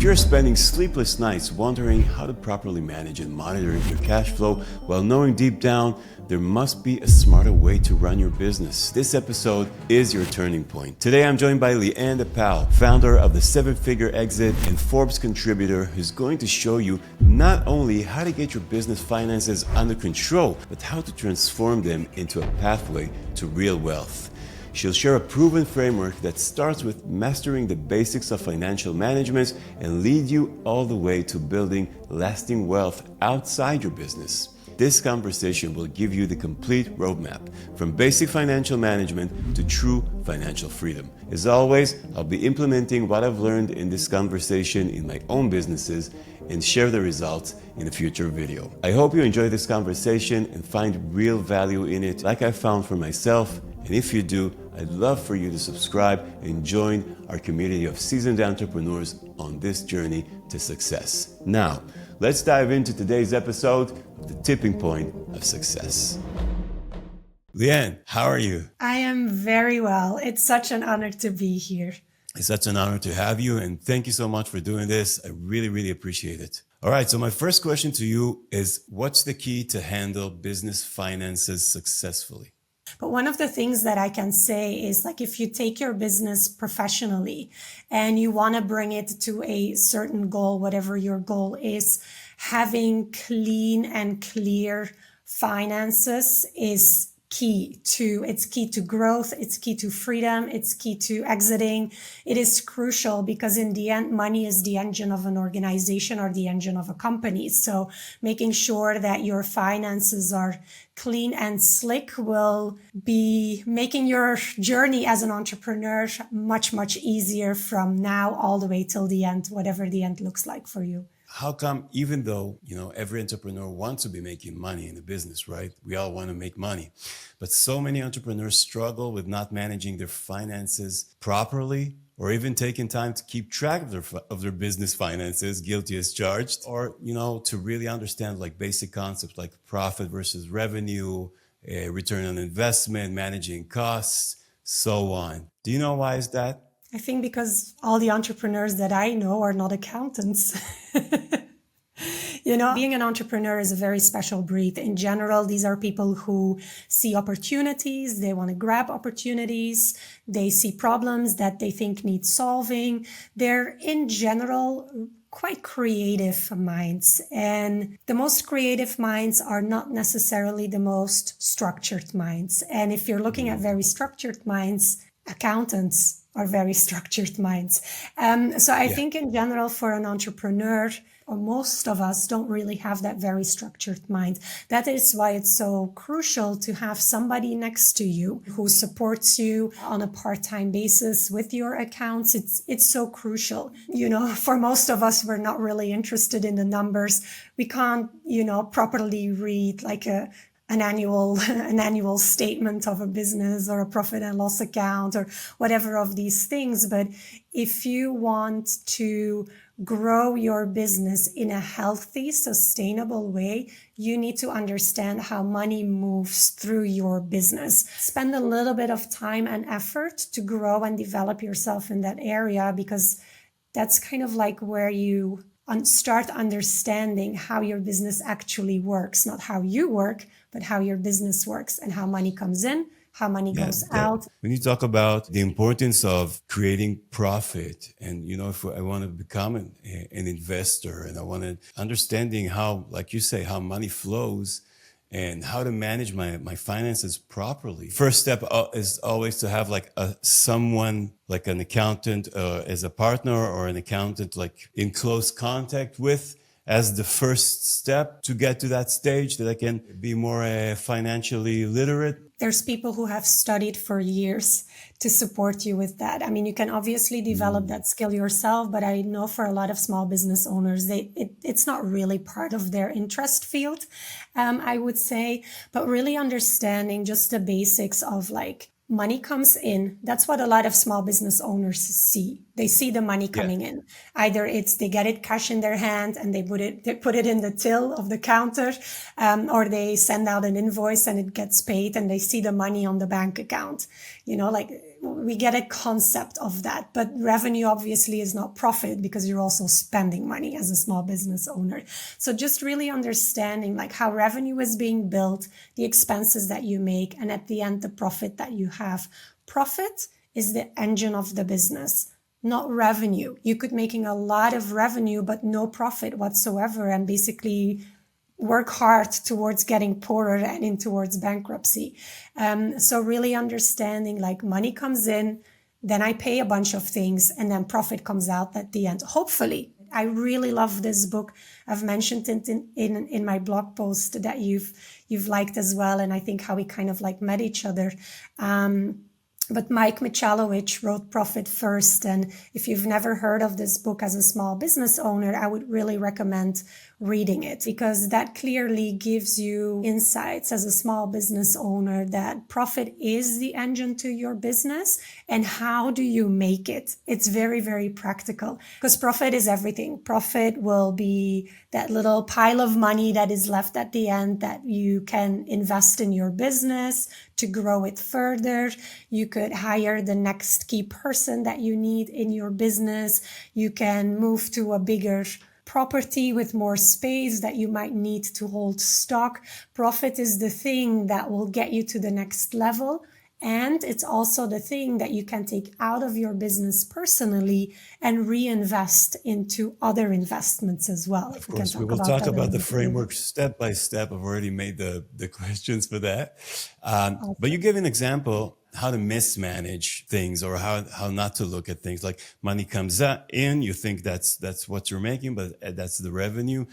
you're spending sleepless nights wondering how to properly manage and monitor your cash flow while knowing deep down there must be a smarter way to run your business, this episode is your turning point. Today I'm joined by Leanne DePaul, founder of the 7-Figure Exit and Forbes contributor, who's going to show you not only how to get your business finances under control, but how to transform them into a pathway to real wealth. She'll share a proven framework that starts with mastering the basics of financial management and lead you all the way to building lasting wealth outside your business. This conversation will give you the complete roadmap from basic financial management to true financial freedom. As always, I'll be implementing what I've learned in this conversation in my own businesses and share the results in a future video. I hope you enjoy this conversation and find real value in it like I found for myself. And if you do, I'd love for you to subscribe and join our community of seasoned entrepreneurs on this journey to success. Now, let's dive into today's episode of The Tipping Point of Success. Leanne, how are you? I am very well. It's such an honor to be here. It's such an honor to have you, and thank you so much for doing this. I really, really appreciate it. All right, so my first question to you is, what's the key to handle business finances successfully? But one of the things that I can say is, like, if you take your business professionally and you want to bring it to a certain goal, whatever your goal is, having clean and clear finances is key to growth, it's key to freedom, it's key to exiting. It is crucial because in the end, money is the engine of an organization or the engine of a company. So making sure that your finances are clean and slick will be making your journey as an entrepreneur much, much easier from now all the way till the end, whatever the end looks like for you. How come, even though, every entrepreneur wants to be making money in the business, right? We all want to make money. But so many entrepreneurs struggle with not managing their finances properly or even taking time to keep track of their business finances, guilty as charged, or, to really understand like basic concepts like profit versus revenue, return on investment, managing costs, so on. Do you know why is that? I think because all the entrepreneurs that I know are not accountants. Being an entrepreneur is a very special breed. In general, these are people who see opportunities. They want to grab opportunities. They see problems that they think need solving. They're, in general, quite creative minds. And the most creative minds are not necessarily the most structured minds. And if you're looking at very structured minds, accountants are very structured minds. So I think in general for an entrepreneur, or most of us don't really have that very structured mind. That is why it's so crucial to have somebody next to you who supports you on a part-time basis with your accounts. It's so crucial. For most of us, we're not really interested in the numbers. We can't, properly read like an annual statement of a business or a profit and loss account or whatever of these things. But if you want to grow your business in a healthy, sustainable way, you need to understand how money moves through your business. Spend a little bit of time and effort to grow and develop yourself in that area, because that's kind of like where you start understanding how your business actually works, not how you work, but how your business works and how money comes in, how money goes out. When you talk about the importance of creating profit, and if I want to become an investor and I want to understanding how, like you say, how money flows and how to manage my finances properly. First step is always to have like someone like an accountant as a partner, or an accountant like in close contact with, as the first step to get to that stage that I can be more financially literate. There's people who have studied for years to support you with that. I mean, you can obviously develop that skill yourself, but I know for a lot of small business owners, it's not really part of their interest field, I would say. But really understanding just the basics of like, money comes in. That's what a lot of small business owners see. They see the money coming in. Either it's they get it cash in their hand and they put it in the till of the counter, or they send out an invoice and it gets paid and they see the money on the bank account. Like we get a concept of that, but revenue obviously is not profit because you're also spending money as a small business owner. So just really understanding like how revenue is being built, the expenses that you make, and at the end, the profit that you have. Profit is the engine of the business, not revenue. You could making a lot of revenue, but no profit whatsoever, and basically work hard towards getting poorer and in towards bankruptcy. So really understanding like money comes in, then I pay a bunch of things, and then profit comes out at the end. Hopefully. I really love this book. I've mentioned it in my blog post that you've liked as well, and I think how we kind of like met each other. But Mike Michalowicz wrote Profit First. And if you've never heard of this book as a small business owner, I would really recommend reading it, because that clearly gives you insights as a small business owner that profit is the engine to your business. And how do you make it? It's very, very practical, because profit is everything. Profit will be that little pile of money that is left at the end that you can invest in your business to grow it further. You could hire the next key person that you need in your business. You can move to a bigger property with more space that you might need to hold stock. Profit is the thing that will get you to the next level. And it's also the thing that you can take out of your business personally and reinvest into other investments as well. Of course, we will talk about the framework step by step. I've already made the questions for that. But you gave an example how to mismanage things, or how not to look at things. Like money comes in, you think that's what you're making, but that's the revenue,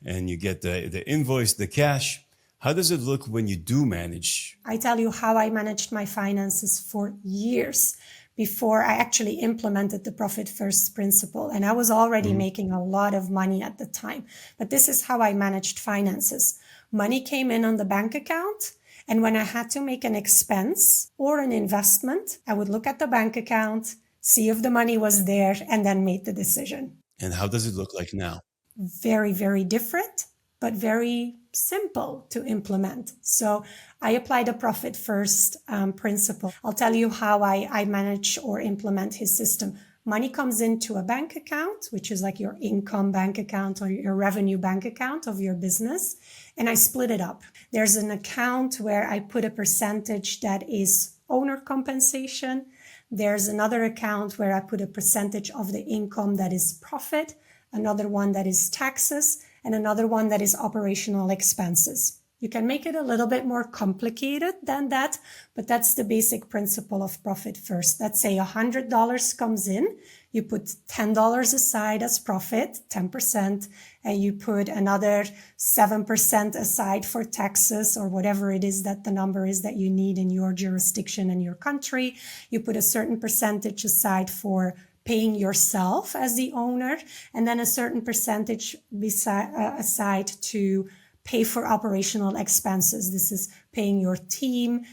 and you get the invoice, the cash. How does it look when you do manage? I tell you how I managed my finances for years before I actually implemented the Profit First principle. And I was already making a lot of money at the time. But this is how I managed finances. Money came in on the bank account. And when I had to make an expense or an investment, I would look at the bank account, see if the money was there, and then make the decision. And how does it look like now? Very, very different, but very simple to implement. So I apply the Profit First principle. I'll tell you how I manage or implement his system. Money comes into a bank account, which is like your income bank account or your revenue bank account of your business. And I split it up. There's an account where I put a percentage that is owner compensation. There's another account where I put a percentage of the income that is profit, another one that is taxes, and another one that is operational expenses. You can make it a little bit more complicated than that, but that's the basic principle of Profit First. Let's say $100 comes in, you put $10 aside as profit, 10%, and you put another 7% aside for taxes or whatever it is that the number is that you need in your jurisdiction and your country. You put a certain percentage aside for paying yourself as the owner, and then a certain percentage aside to pay for operational expenses. This is paying your team,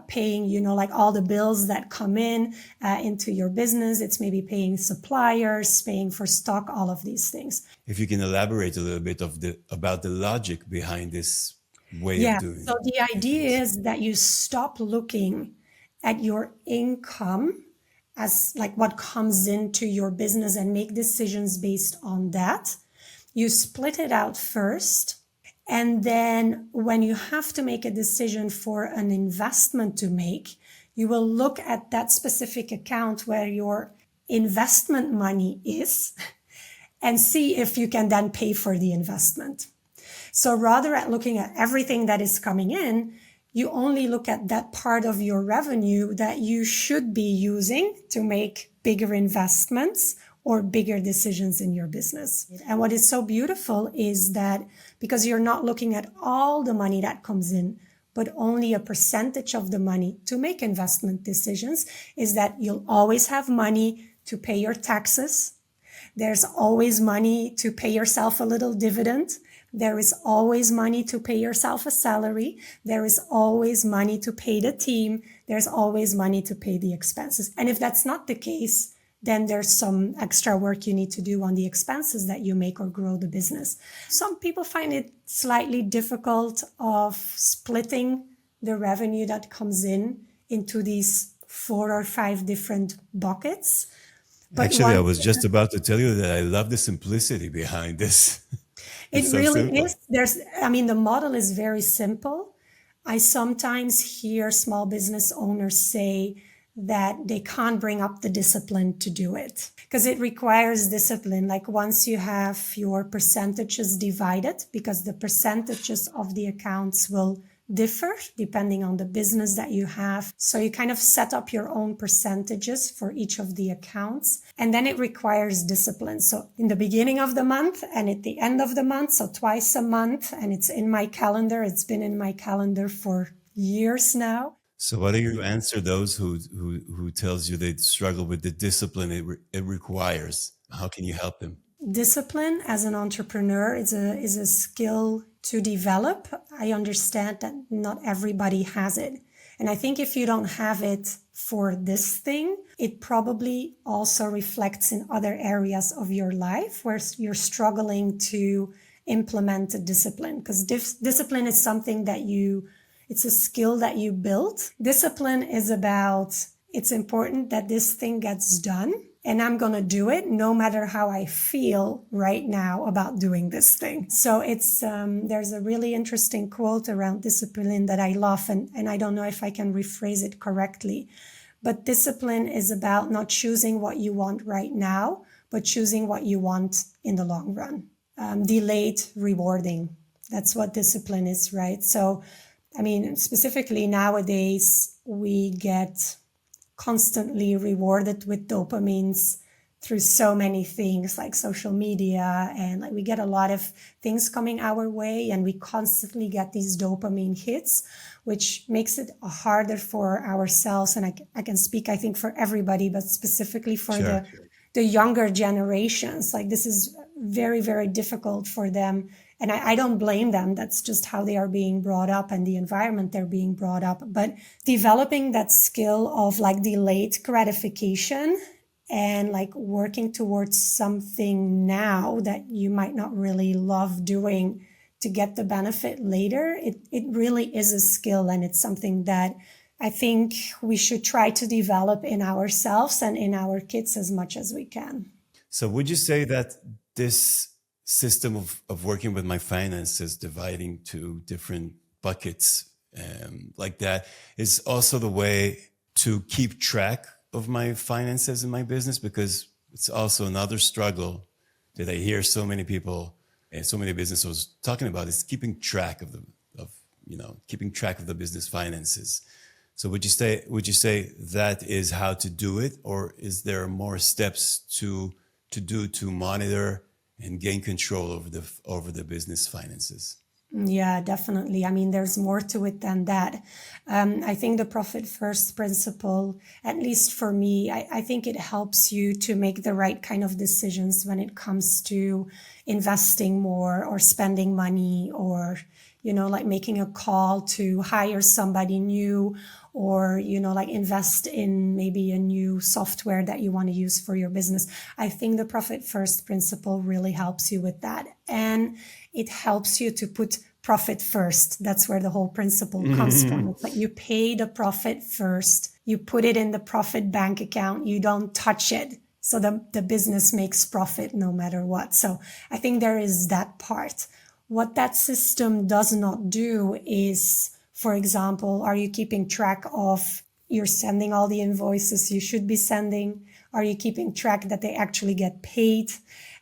paying, like all the bills that come in into your business. It's maybe paying suppliers, paying for stock, all of these things. If you can elaborate a little bit about the logic behind this way of doing it. So the idea is that you stop looking at your income as like what comes into your business and make decisions based on that. You split it out first. And then when you have to make a decision for an investment to make, you will look at that specific account where your investment money is and see if you can then pay for the investment. So rather at looking at everything that is coming in, you only look at that part of your revenue that you should be using to make bigger investments or bigger decisions in your business. And what is so beautiful is that because you're not looking at all the money that comes in, but only a percentage of the money to make investment decisions, is that you'll always have money to pay your taxes. There's always money to pay yourself a little dividend. There is always money to pay yourself a salary. There is always money to pay the team. There's always money to pay the expenses. And if that's not the case, then there's some extra work you need to do on the expenses that you make or grow the business. Some people find it slightly difficult of splitting the revenue that comes in into these 4 or 5 different buckets. But Actually, I was just about to tell you that I love the simplicity behind this. it It's so really is. simple. The model is very simple. I sometimes hear small business owners say that they can't bring up the discipline to do it because it requires discipline. Like once you have your percentages divided, because the percentages of the accounts will differ depending on the business that you have. So you kind of set up your own percentages for each of the accounts. And then it requires discipline. So in the beginning of the month and at the end of the month, so twice a month, and it's in my calendar. It's been in my calendar for years now. So, what do you answer those who tells you they struggle with the discipline it requires? How can you help them? Discipline as an entrepreneur is a skill to develop. I understand that not everybody has it. And I think if you don't have it for this thing, it probably also reflects in other areas of your life where you're struggling to implement a discipline. Because discipline is something that it's a skill that you build. Discipline is about, it's important that this thing gets done. And I'm going to do it no matter how I feel right now about doing this thing. So there's a really interesting quote around discipline that I love, and I don't know if I can rephrase it correctly. But discipline is about not choosing what you want right now, but choosing what you want in the long run. Delayed rewarding. That's what discipline is, right? So, specifically nowadays, we get constantly rewarded with dopamines through so many things like social media, and like we get a lot of things coming our way and we constantly get these dopamine hits, which makes it harder for ourselves. And I can speak, I think, for everybody, but specifically for the younger generations. Like this is very, very difficult for them. And I don't blame them. That's just how they are being brought up and the environment they're being brought up. But developing that skill of like delayed gratification and like working towards something now that you might not really love doing to get the benefit later, it really is a skill. And it's something that I think we should try to develop in ourselves and in our kids as much as we can. So would you say that this system of working with my finances, dividing to different buckets like that, is also the way to keep track of my finances in my business? Because it's also another struggle that I hear so many people and so many business owners talking about, is keeping track of keeping track of the business finances. So would you say that is how to do it, or is there more steps to do to monitor and gain control over the business finances? Yeah, definitely. There's more to it than that. I think the profit first principle, at least for me, I think it helps you to make the right kind of decisions when it comes to investing more or spending money, or, like making a call to hire somebody new, or, like invest in maybe a new software that you want to use for your business. I think the profit first principle really helps you with that. And it helps you to put profit first. That's where the whole principle comes from. It's like you pay the profit first, you put it in the profit bank account, you don't touch it. So the business makes profit no matter what. So I think there is that part. What that system does not do is, for example, are you keeping track of you're sending all the invoices you should be sending? Are you keeping track that they actually get paid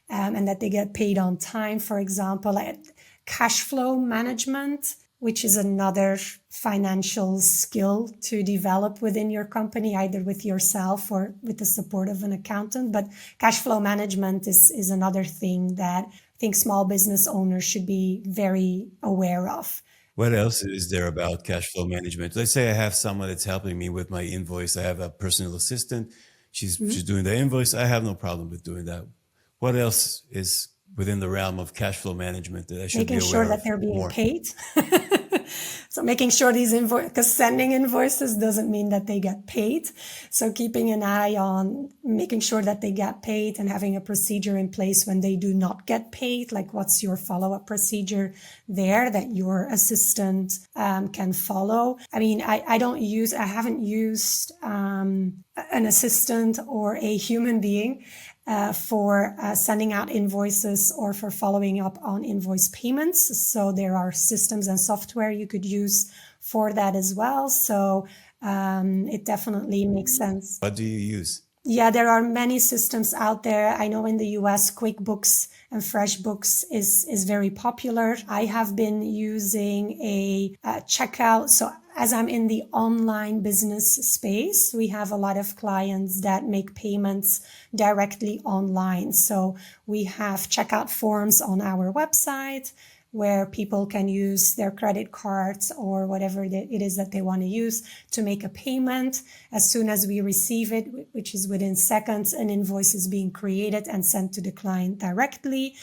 and that they get paid on time, for example? Like cash flow management, which is another financial skill to develop within your company, either with yourself or with the support of an accountant. But cash flow management is another thing that I think small business owners should be very aware of. What else is there about cash flow management? Let's say I have someone that's helping me with my invoice. I have a personal assistant. She's doing the invoice. I have no problem with doing that. What else is within the realm of cash flow management that I should be aware of? Making sure that they're being paid. So making sure these invoices, because sending invoices doesn't mean that they get paid. So keeping an eye on making sure that they get paid and having a procedure in place when they do not get paid, like what's your follow-up procedure there that your assistant can follow. I mean, I haven't used an assistant or a human being for sending out invoices or for following up on invoice payments. So there are systems and software you could use for that as well. So it definitely makes sense. What do you use? Yeah, there are many systems out there. I know in the US, QuickBooks and FreshBooks is very popular. I have been using a checkout. So as I'm in the online business space, we have a lot of clients that make payments directly online. So we have checkout forms on our website where people can use their credit cards or whatever it is that they want to use to make a payment. As soon as we receive it, which is within seconds, an invoice is being created and sent to the client directly.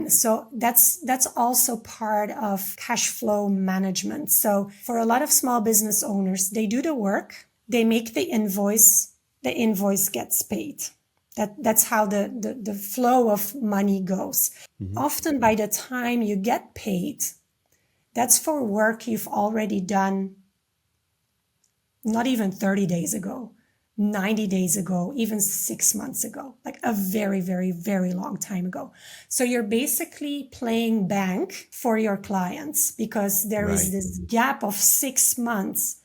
So that's also part of cash flow management. So for a lot of small business owners, they do the work, they make the invoice gets paid. That's how the flow of money goes. Mm-hmm. Often by the time you get paid, that's for work you've already done not even 30 days ago, 90 days ago, even 6 months ago, like a very, very, very long time ago. So you're basically playing bank for your clients because there is this gap of 6 months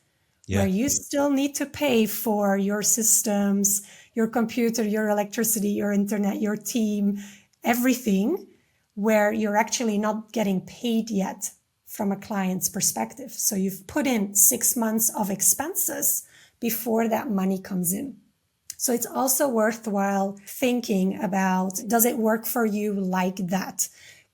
where you still need to pay for your systems, your computer, your electricity, your internet, your team, everything, where you're actually not getting paid yet from a client's perspective. So you've put in 6 months of expenses before that money comes in. So it's also worthwhile thinking about, does it work for you like that?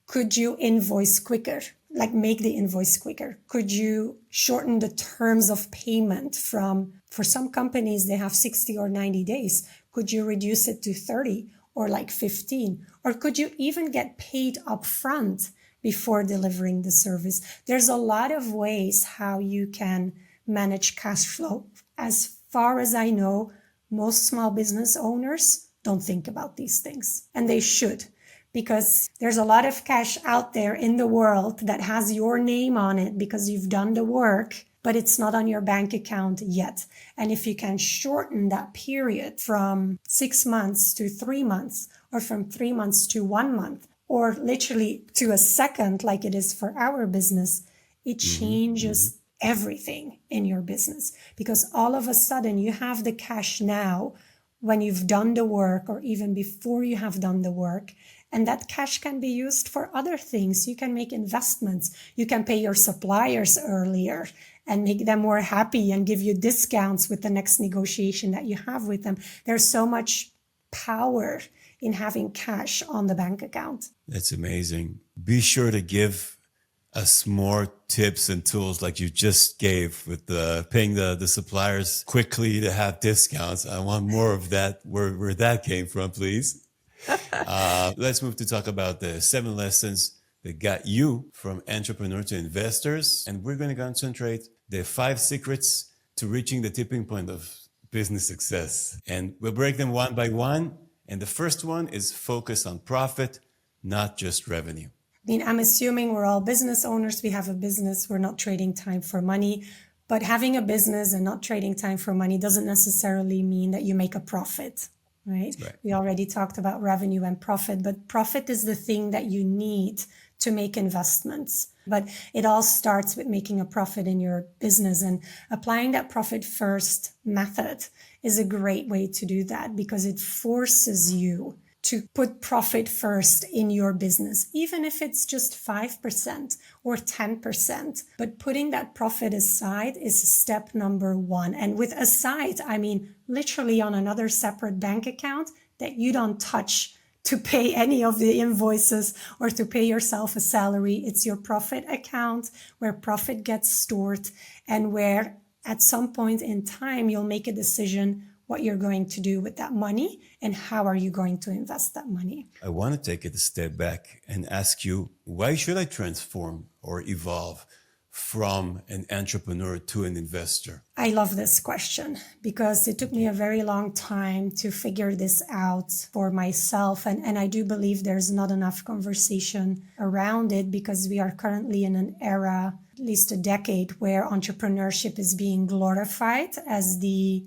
Could you invoice quicker? Like make the invoice quicker? Could you shorten the terms of payment for some companies, they have 60 or 90 days. Could you reduce it to 30 or like 15? Or could you even get paid upfront before delivering the service? There's a lot of ways how you can manage cash flow. As far as I know, most small business owners don't think about these things, and they should. Because there's a lot of cash out there in the world that has your name on it because you've done the work, but it's not on your bank account yet. And if you can shorten that period from 6 months to 3 months, or from 3 months to 1 month, or literally to a second, like it is for our business, it changes everything in your business. Because all of a sudden you have the cash now when you've done the work, or even before you have done the work. And that cash can be used for other things. You can make investments. You can pay your suppliers earlier and make them more happy and give you discounts with the next negotiation that you have with them. There's so much power in having cash on the bank account. That's amazing. Be sure to give us more tips and tools like you just gave with paying the suppliers quickly to have discounts. I want more of that, where that came from, please. Let's move to talk about the 7 lessons that got you from entrepreneur to investors. And we're going to concentrate the 5 secrets to reaching the tipping point of business success. And we'll break them one by one. And the first one is focus on profit, not just revenue. I mean, I'm assuming we're all business owners. We have a business. We're not trading time for money. But having a business and not trading time for money doesn't necessarily mean that you make a profit. Right? We already talked about revenue and profit, but profit is the thing that you need to make investments. But it all starts with making a profit in your business, and applying that profit first method is a great way to do that because it forces you to put profit first in your business, even if it's just 5% or 10%. But putting that profit aside is step number 1. And with aside, I mean literally on another separate bank account that you don't touch to pay any of the invoices or to pay yourself a salary. It's your profit account where profit gets stored and where at some point in time you'll make a decision what you're going to do with that money and how are you going to invest that money. I want to take it a step back and ask you, why should I transform or evolve from an entrepreneur to an investor? I love this question because it took me a very long time to figure this out for myself. And I do believe there's not enough conversation around it because we are currently in an era, at least a decade, where entrepreneurship is being glorified as the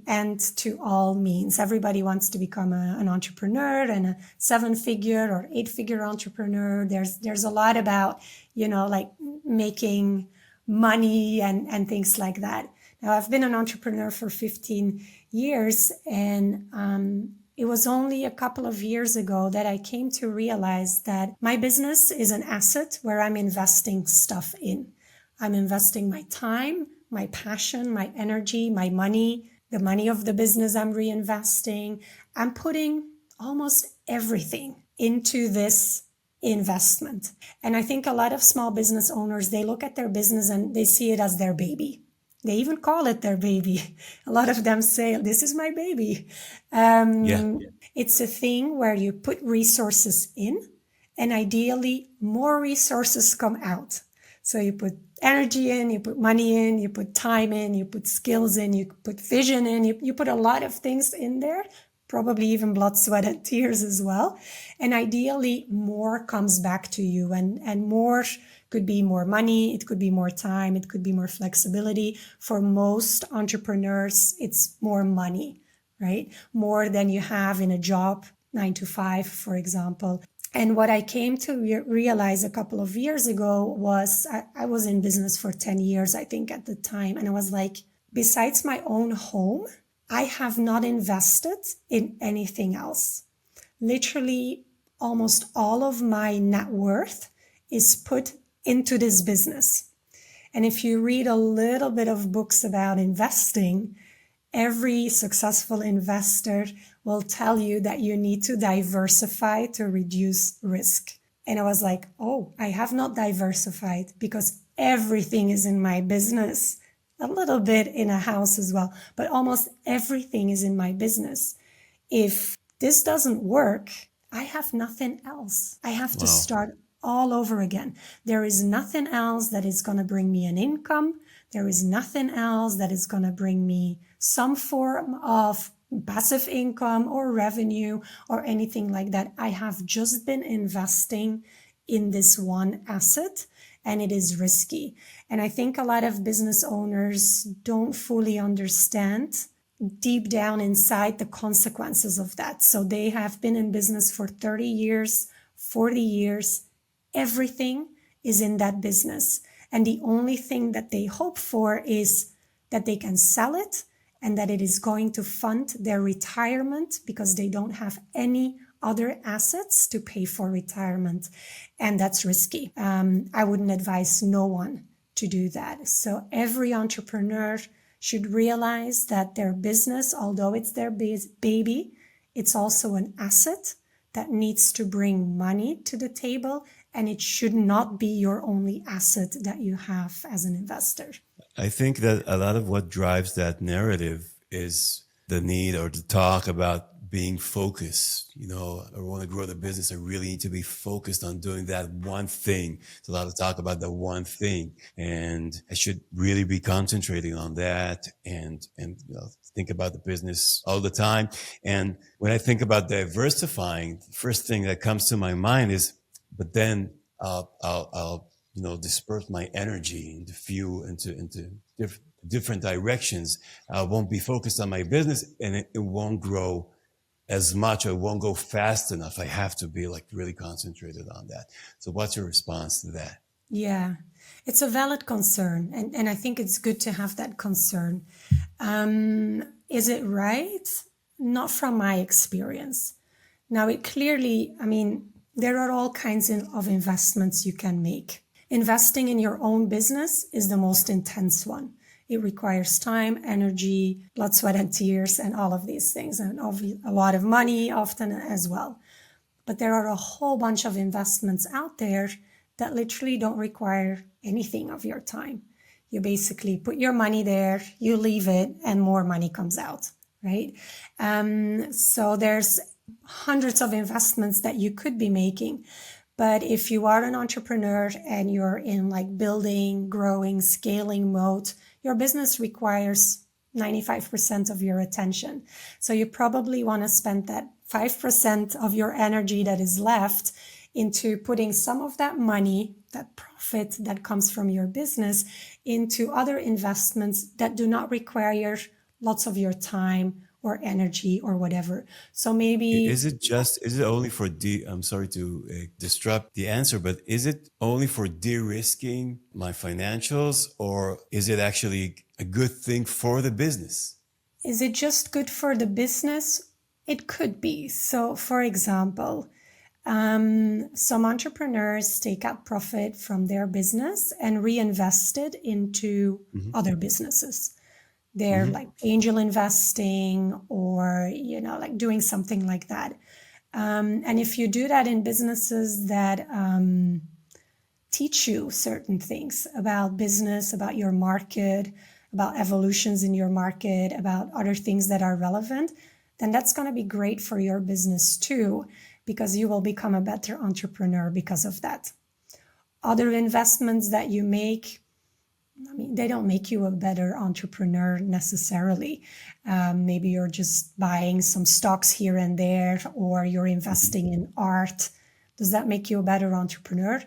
end to all means. Everybody wants to become an entrepreneur and a 7-figure or 8-figure entrepreneur. There's a lot about, like making money and things like that. Now, I've been an entrepreneur for 15 years, and it was only a couple of years ago that I came to realize that my business is an asset where I'm investing stuff in. I'm investing my time, my passion, my energy, my money, the money of the business I'm reinvesting. I'm putting almost everything into this investment. And I think a lot of small business owners, they look at their business and they see it as their baby. They even call it their baby. A lot of them say, this is my baby. It's a thing where you put resources in and ideally more resources come out. So you put energy in, you put money in, you put time in, you put skills in, you put vision in, you put a lot of things in there, probably even blood, sweat, and tears as well. And ideally, more comes back to you. And more could be more money, it could be more time, it could be more flexibility. For most entrepreneurs, it's more money, right? More than you have in a job, 9 to 5, for example. And what I came to realize a couple of years ago was I was in business for 10 years, I think, at the time. And I was like, besides my own home, I have not invested in anything else. Literally, almost all of my net worth is put into this business. And if you read a little bit of books about investing, every successful investor will tell you that you need to diversify to reduce risk. And I was like, oh, I have not diversified because everything is in my business. A little bit in a house as well, but almost everything is in my business. If this doesn't work, I have nothing else. I have to start all over again. There is nothing else that is going to bring me an income. There is nothing else that is going to bring me some form of passive income or revenue or anything like that. I have just been investing in this one asset, and it is risky. And I think a lot of business owners don't fully understand deep down inside the consequences of that. So they have been in business for 30 years, 40 years. Everything is in that business. And the only thing that they hope for is that they can sell it and that it is going to fund their retirement because they don't have any other assets to pay for retirement. And that's risky. I wouldn't advise no one to do that. So every entrepreneur should realize that their business, although it's their baby, it's also an asset that needs to bring money to the table. And it should not be your only asset that you have as an investor. I think that a lot of what drives that narrative is the need or the talk about being focused. I want to grow the business. I really need to be focused on doing that one thing. There's a lot of talk about the one thing, and I should really be concentrating on that and think about the business all the time. And when I think about diversifying, the first thing that comes to my mind is, but then I'll disperse my energy into different directions. I won't be focused on my business, and it won't grow as much, or it won't go fast enough. I have to be really concentrated on that. So what's your response to that? Yeah, it's a valid concern. And I think it's good to have that concern. Is it right? Not from my experience. Now, there are all kinds of investments you can make. Investing in your own business is the most intense one. It requires time, energy, blood, sweat, and tears, and all of these things, and a lot of money often as well. But there are a whole bunch of investments out there that literally don't require anything of your time. You basically put your money there, you leave it, and more money comes out, right? So there's hundreds of investments that you could be making. But if you are an entrepreneur and you're in like building, growing, scaling mode, your business requires 95% of your attention. So you probably want to spend that 5% of your energy that is left into putting some of that money, that profit that comes from your business, into other investments that do not require lots of your time or energy or whatever. So maybe Is it only for I'm sorry to disrupt the answer, but is it only for de-risking my financials, or is it actually a good thing for the business? is it just good for the business? It could be. So, for example, some entrepreneurs take out profit from their business and reinvest it into other businesses. They're like angel investing or, like doing something like that. And if you do that in businesses that teach you certain things about business, about your market, about evolutions in your market, about other things that are relevant, then that's going to be great for your business too, because you will become a better entrepreneur because of that. Other investments that you make, they don't make you a better entrepreneur necessarily. Maybe you're just buying some stocks here and there, or you're investing in art. Does that make you a better entrepreneur?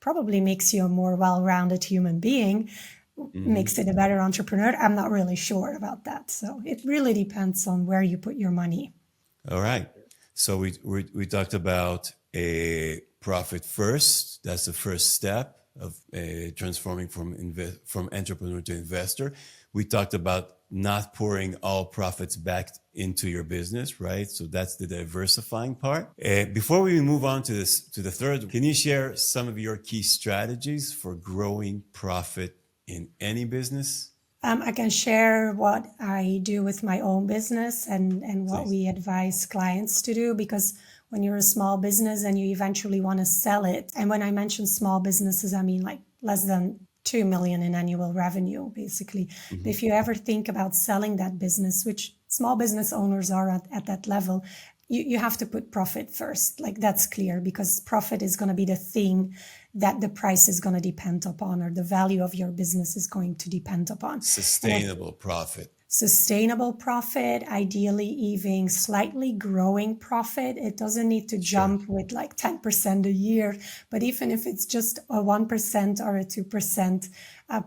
Probably makes you a more well-rounded human being. Makes it a better entrepreneur. I'm not really sure about that. So it really depends on where you put your money. All right. So we talked about a profit first. That's the first step of transforming from entrepreneur to investor. We talked about not pouring all profits back into your business, right? So that's the diversifying part. Before we move on to the third, can you share some of your key strategies for growing profit in any business? I can share what I do with my own business and what we advise clients to do, because when you're a small business and you eventually want to sell it, and when I mention small businesses, I mean like less than 2 million in annual revenue, basically. But if you ever think about selling that business, which small business owners are at that level, you have to put profit first. Like that's clear, because profit is going to be the thing that the price is going to depend upon, or the value of your business is going to depend upon. Sustainable profit. Sustainable profit, ideally even slightly growing profit. It doesn't need to jump with like 10% a year, but even if it's just a 1% or a 2%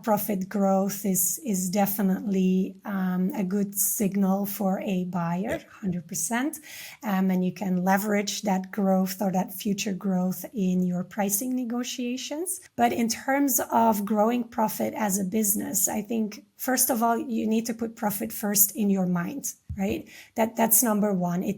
profit growth is definitely a good signal for a buyer, 100%. And you can leverage that growth or that future growth in your pricing negotiations. But in terms of growing profit as a business, I think first of all, you need to put profit first in your mind, right? That's number one. You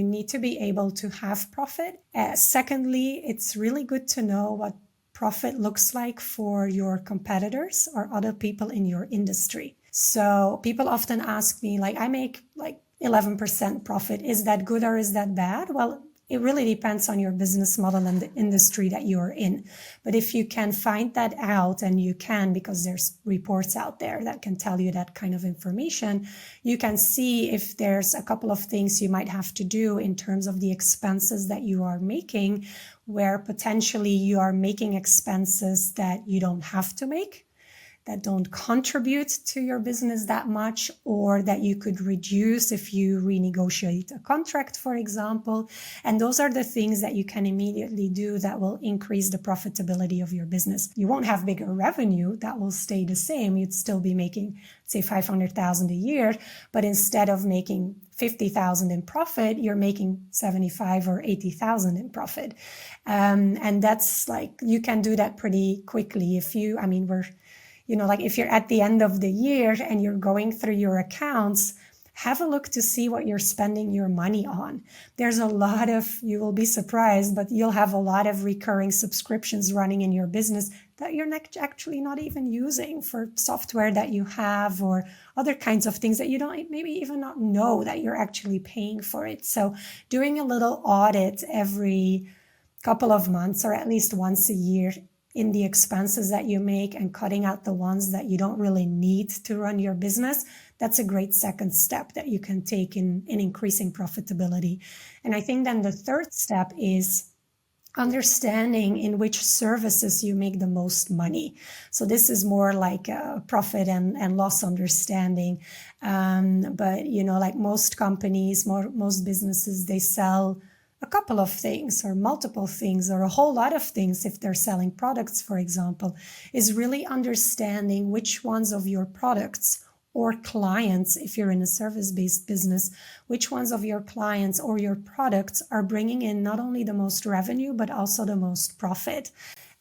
need to be able to have profit. Secondly, it's really good to know what profit looks like for your competitors or other people in your industry. So people often ask me, like, I make like 11% profit. Is that good or is that bad? Well, it really depends on your business model and the industry that you're in. But if you can find that out, and you can, because there's reports out there that can tell you that kind of information, you can see if there's a couple of things you might have to do in terms of the expenses that you are making, where potentially you are making expenses that you don't have to make, that don't contribute to your business that much, or that you could reduce if you renegotiate a contract, for example. And those are the things that you can immediately do that will increase the profitability of your business. You won't have bigger revenue, that will stay the same. You'd still be making, say, 500,000 a year, but instead of making 50,000 in profit, you're making 75 or 80,000 in profit. And that's like, you can do that pretty quickly. If you're at the end of the year and you're going through your accounts, have a look to see what you're spending your money on. There's a lot of, you will be surprised, but you'll have a lot of recurring subscriptions running in your business that you're actually not even using, for software that you have or other kinds of things that you don't maybe even not know that you're actually paying for it. So doing a little audit every couple of months, or at least once a year, in the expenses that you make and cutting out the ones that you don't really need to run your business, that's a great second step that you can take in increasing profitability. And I think then the third step is understanding in which services you make the most money. So this is more like a profit and loss understanding. But like most companies, most businesses, they sell a couple of things or multiple things or a whole lot of things if they're selling products, for example, is really understanding which ones of your products or clients, if you're in a service-based business, which ones of your clients or your products are bringing in not only the most revenue, but also the most profit.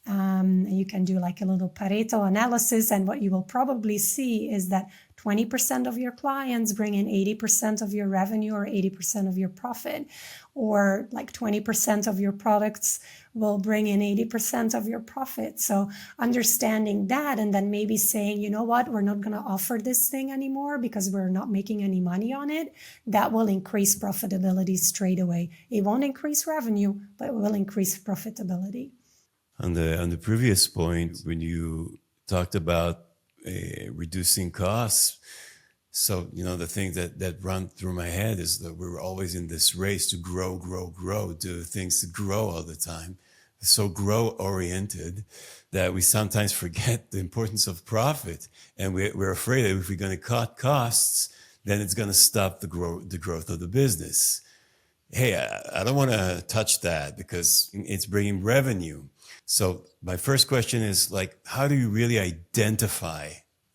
You can do like a little Pareto analysis, and what you will probably see is that 20% of your clients bring in 80% of your revenue or 80% of your profit, or like 20% of your products will bring in 80% of your profit. So understanding that, and then maybe saying, you know what, we're not going to offer this thing anymore because we're not making any money on it, that will increase profitability straight away. It won't increase revenue, but it will increase profitability. On the previous point, when you talked about reducing costs, so the thing that run through my head is that we're always in this race to grow, do things to grow all the time, so grow oriented that we sometimes forget the importance of profit, and we're afraid that if we're going to cut costs, then it's going to stop the growth of the business. Hey, I don't want to touch that because it's bringing revenue. So my first question is like, how do you really identify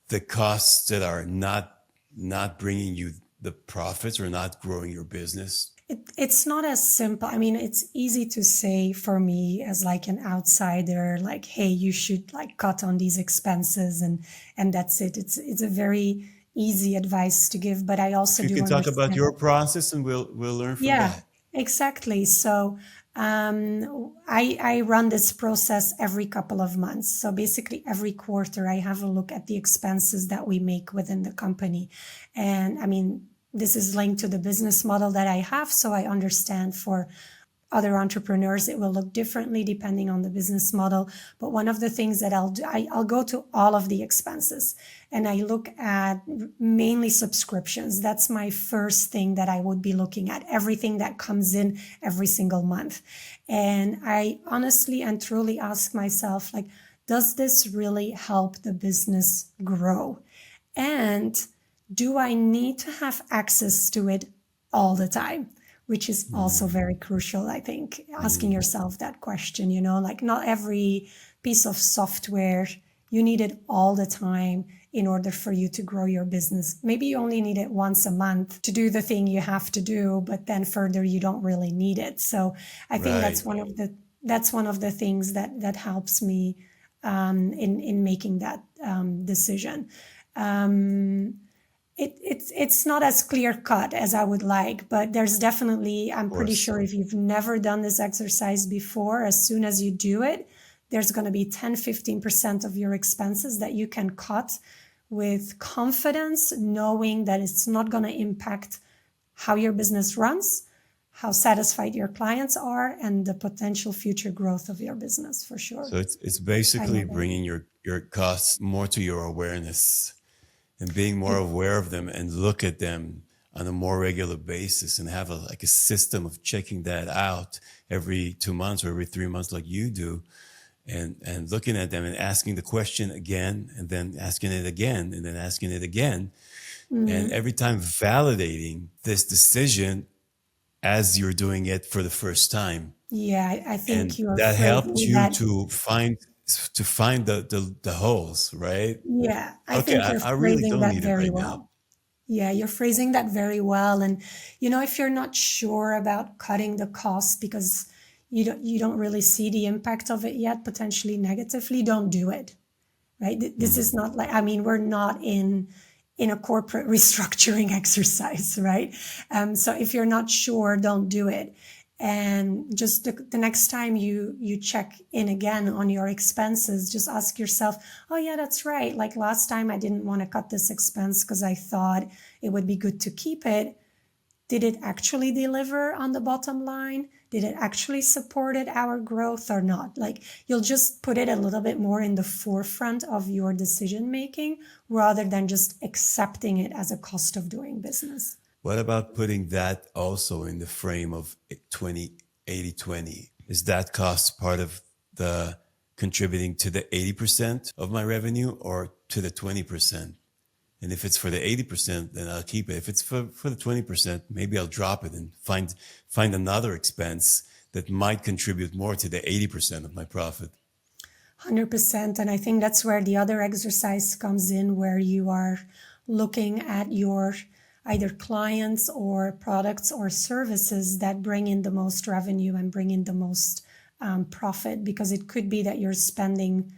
the costs that are not bringing you the profits or not growing your business? It's not as simple. I mean, it's easy to say for me as like an outsider, like, hey, you should like cut on these expenses and that's it. It's a very easy advice to give, but I also If you do can talk about understand. your process, and we'll learn from Yeah, that. exactly. So I run this process every couple of months. So basically, every quarter, I have a look at the expenses that we make within the company. And I mean, this is linked to the business model that I have. So I understand for other entrepreneurs, it will look differently depending on the business model. But one of the things that I'll do, I'll go to all of the expenses and I look at mainly subscriptions. That's my first thing that I would be looking at, everything that comes in every single month. And I honestly and truly ask myself, like, does this really help the business grow? And do I need to have access to it all the time? Which is also Mm, very crucial, I think, asking mm, yourself that question, like not every piece of software you need it all the time in order for you to grow your business. Maybe you only need it once a month to do the thing you have to do, but then further you don't really need it. So I think right. that's one of the things that helps me in making that decision. It's not as clear cut as I would like, but there's definitely, Of I'm pretty course. sure if you've never done this exercise before, as soon as you do it, there's going to be 10-15% of your expenses that you can cut with confidence, knowing that it's not going to impact how your business runs, how satisfied your clients are, and the potential future growth of your business for sure. So it's I basically know that. bringing your costs more to your awareness and being more It, aware of them and look at them on a more regular basis and have a system of checking that out every 2 months or every 3 months like you do, and looking at them and asking the question again and then asking it again and then asking it again, and mm, every time validating this decision as you're doing it for the first time. yeah, I think And you're that helped phrasing you that. to find the holes, right? Yeah, I Okay, think I, you're I really phrasing don't that need it very right now. well. Yeah, you're phrasing that very well. And if you're not sure about cutting the cost because you don't really see the impact of it yet, potentially negatively, don't do it. Right? This is Mm, not like, I mean, we're not in a corporate restructuring exercise, right? So if you're not sure, don't do it. And just the next time you check in again on your expenses, just ask yourself, oh yeah, that's right. Like last time I didn't want to cut this expense because I thought it would be good to keep it. Did it actually deliver on the bottom line? Did it actually supported our growth or not? Like you'll just put it a little bit more in the forefront of your decision making rather than just accepting it as a cost of doing business. what about putting that also in the frame of 20, 80, 20? Is that cost part of the contributing to the 80% of my revenue or to the 20%? And if it's for the 80%, then I'll keep it. If it's for the 20%, maybe I'll drop it and find another expense that might contribute more to the 80% of my profit. 100%. And I think that's where the other exercise comes in, where you are looking at your either clients or products or services that bring in the most revenue and bring in the most profit, because it could be that you're spending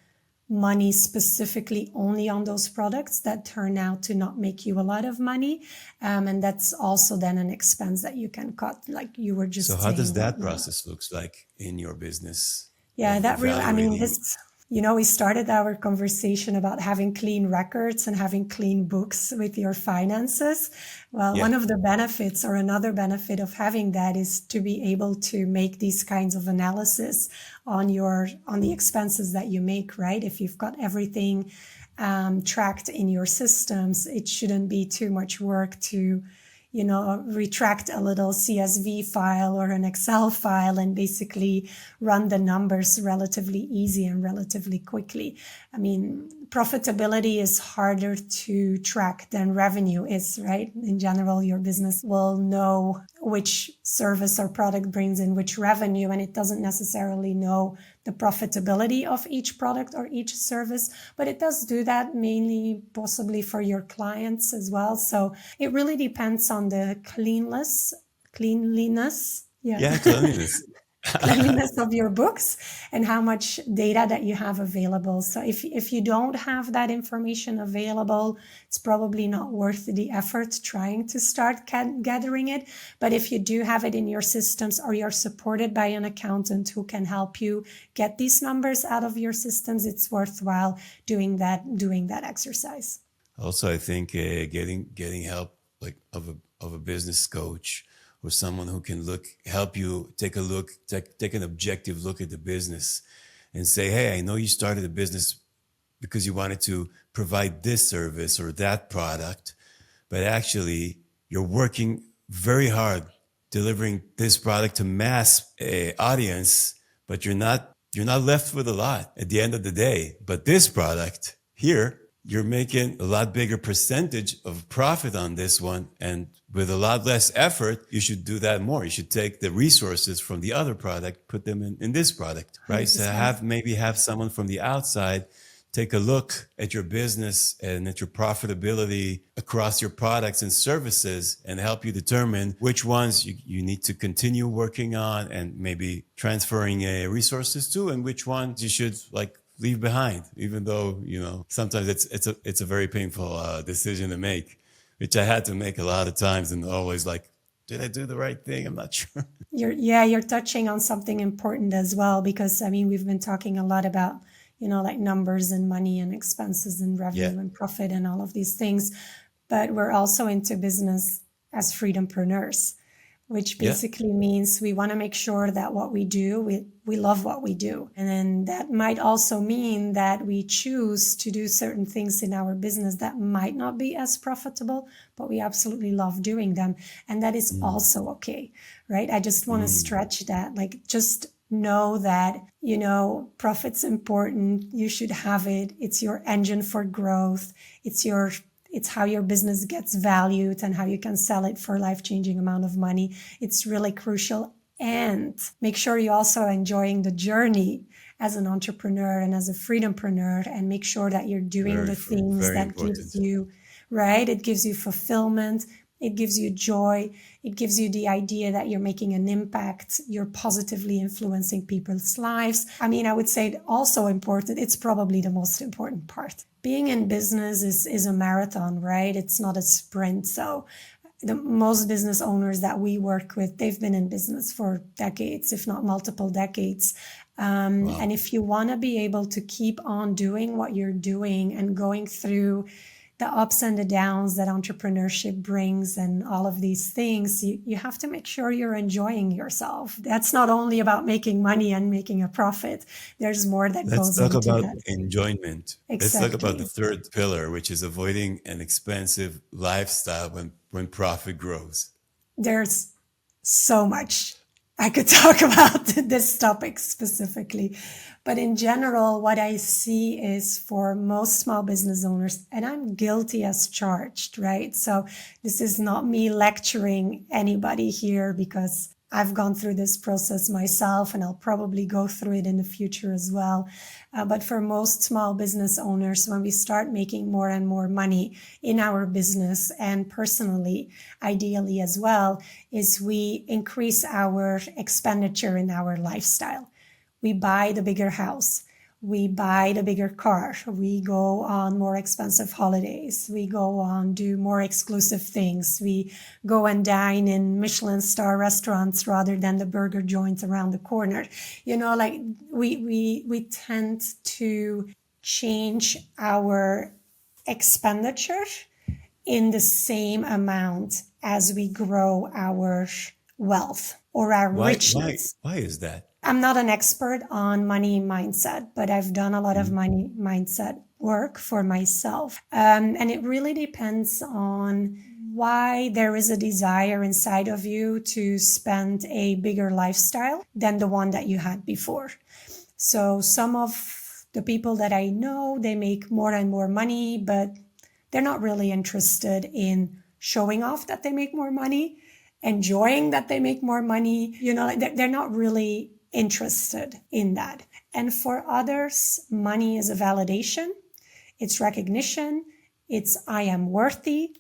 money specifically only on those products that turn out to not make you a lot of money. And that's also then an expense that you can cut, like you were just So how saying does right that now. process looks like in your business Yeah, of that really, I mean, evaluating? this, you know, we started our conversation about having clean records and having clean books with your finances. Well, Yeah. one of the benefits or another benefit of having that is to be able to make these kinds of analysis on the expenses that you make, right? If you've got everything tracked in your systems, it shouldn't be too much work to retract a little CSV file or an Excel file and basically run the numbers relatively easy and relatively quickly. I mean, profitability is harder to track than revenue is, right? In general, your business will know which service or product brings in which revenue, and it doesn't necessarily know the profitability of each product or each service, but it does do that mainly possibly for your clients as well. So it really depends on the cleanliness, yeah, Yeah, cleanliness. cleanliness of your books and how much data that you have available. So if you don't have that information available, it's probably not worth the effort trying to start gathering it. But if you do have it in your systems, or you're supported by an accountant who can help you get these numbers out of your systems, it's worthwhile doing that exercise. Also, I think getting help like of a business coach or someone who can help you take an objective look at the business and say, hey, I know you started a business because you wanted to provide this service or that product, but actually you're working very hard delivering this product to mass audience, but you're not left with a lot at the end of the day. But this product here, you're making a lot bigger percentage of profit on this one. And with a lot less effort, you should do that more. You should take the resources from the other product, put them in this product, right? So 100%. have someone from the outside take a look at your business and at your profitability across your products and services and help you determine which ones you need to continue working on and maybe transferring resources to, and which ones you should like leave behind, even though, sometimes it's a very painful decision to make, which I had to make a lot of times and always like, did I do the right thing? I'm not sure. You're touching on something important as well, because I mean, we've been talking a lot about, like numbers and money and expenses and Yeah. revenue and profit and all of these things. But we're also into business as freedompreneurs, which Yeah. basically means we want to make sure that what we do, we love what we do. And then that might also mean that we choose to do certain things in our business that might not be as profitable, but we absolutely love doing them. And that is also okay, right? I just want to stretch that, like, just know that, profit's important. You should have it. It's your engine for growth. It's how your business gets valued and how you can sell it for a life-changing amount of money. It's really crucial. And make sure you're also enjoying the journey as an entrepreneur and as a freedompreneur, and make sure that you're doing the things Very that important. gives you, right? It gives you fulfillment. It gives you joy. It gives you the idea that you're making an impact. You're positively influencing people's lives. I mean, I would say also important. It's probably the most important part. Being in business is a marathon, right? It's not a sprint. So the most business owners that we work with, they've been in business for decades, if not multiple decades. Wow. And if you want to be able to keep on doing what you're doing and going through the ups and the downs that entrepreneurship brings and all of these things, you have to make sure you're enjoying yourself. That's not only about making money and making a profit. There's more that Let's goes talk into about that. enjoyment. Let's talk about the Exactly. third pillar, which is avoiding an expensive lifestyle when profit grows. There's so much. I could talk about this topic specifically. But in general, what I see is for most small business owners, and I'm guilty as charged, right? So this is not me lecturing anybody here because I've gone through this process myself and I'll probably go through it in the future as well. But for most small business owners, when we start making more and more money in our business and personally, ideally as well, is we increase our expenditure in our lifestyle. We buy the bigger house. We buy the bigger car. We go on more expensive holidays. We go on do more exclusive things. We go and dine in Michelin star restaurants rather than the burger joints around the corner. Like we tend to change our expenditure in the same amount as we grow our wealth or our richness. Why is that? I'm not an expert on money mindset, but I've done a lot of money mindset work for myself. And it really depends on why there is a desire inside of you to spend a bigger lifestyle than the one that you had before. So some of the people that I know, they make more and more money, but they're not really interested in showing off that they make more money, enjoying that they make more money. They're not really interested in that. And for others, money is a validation. It's recognition. It's I am worthy,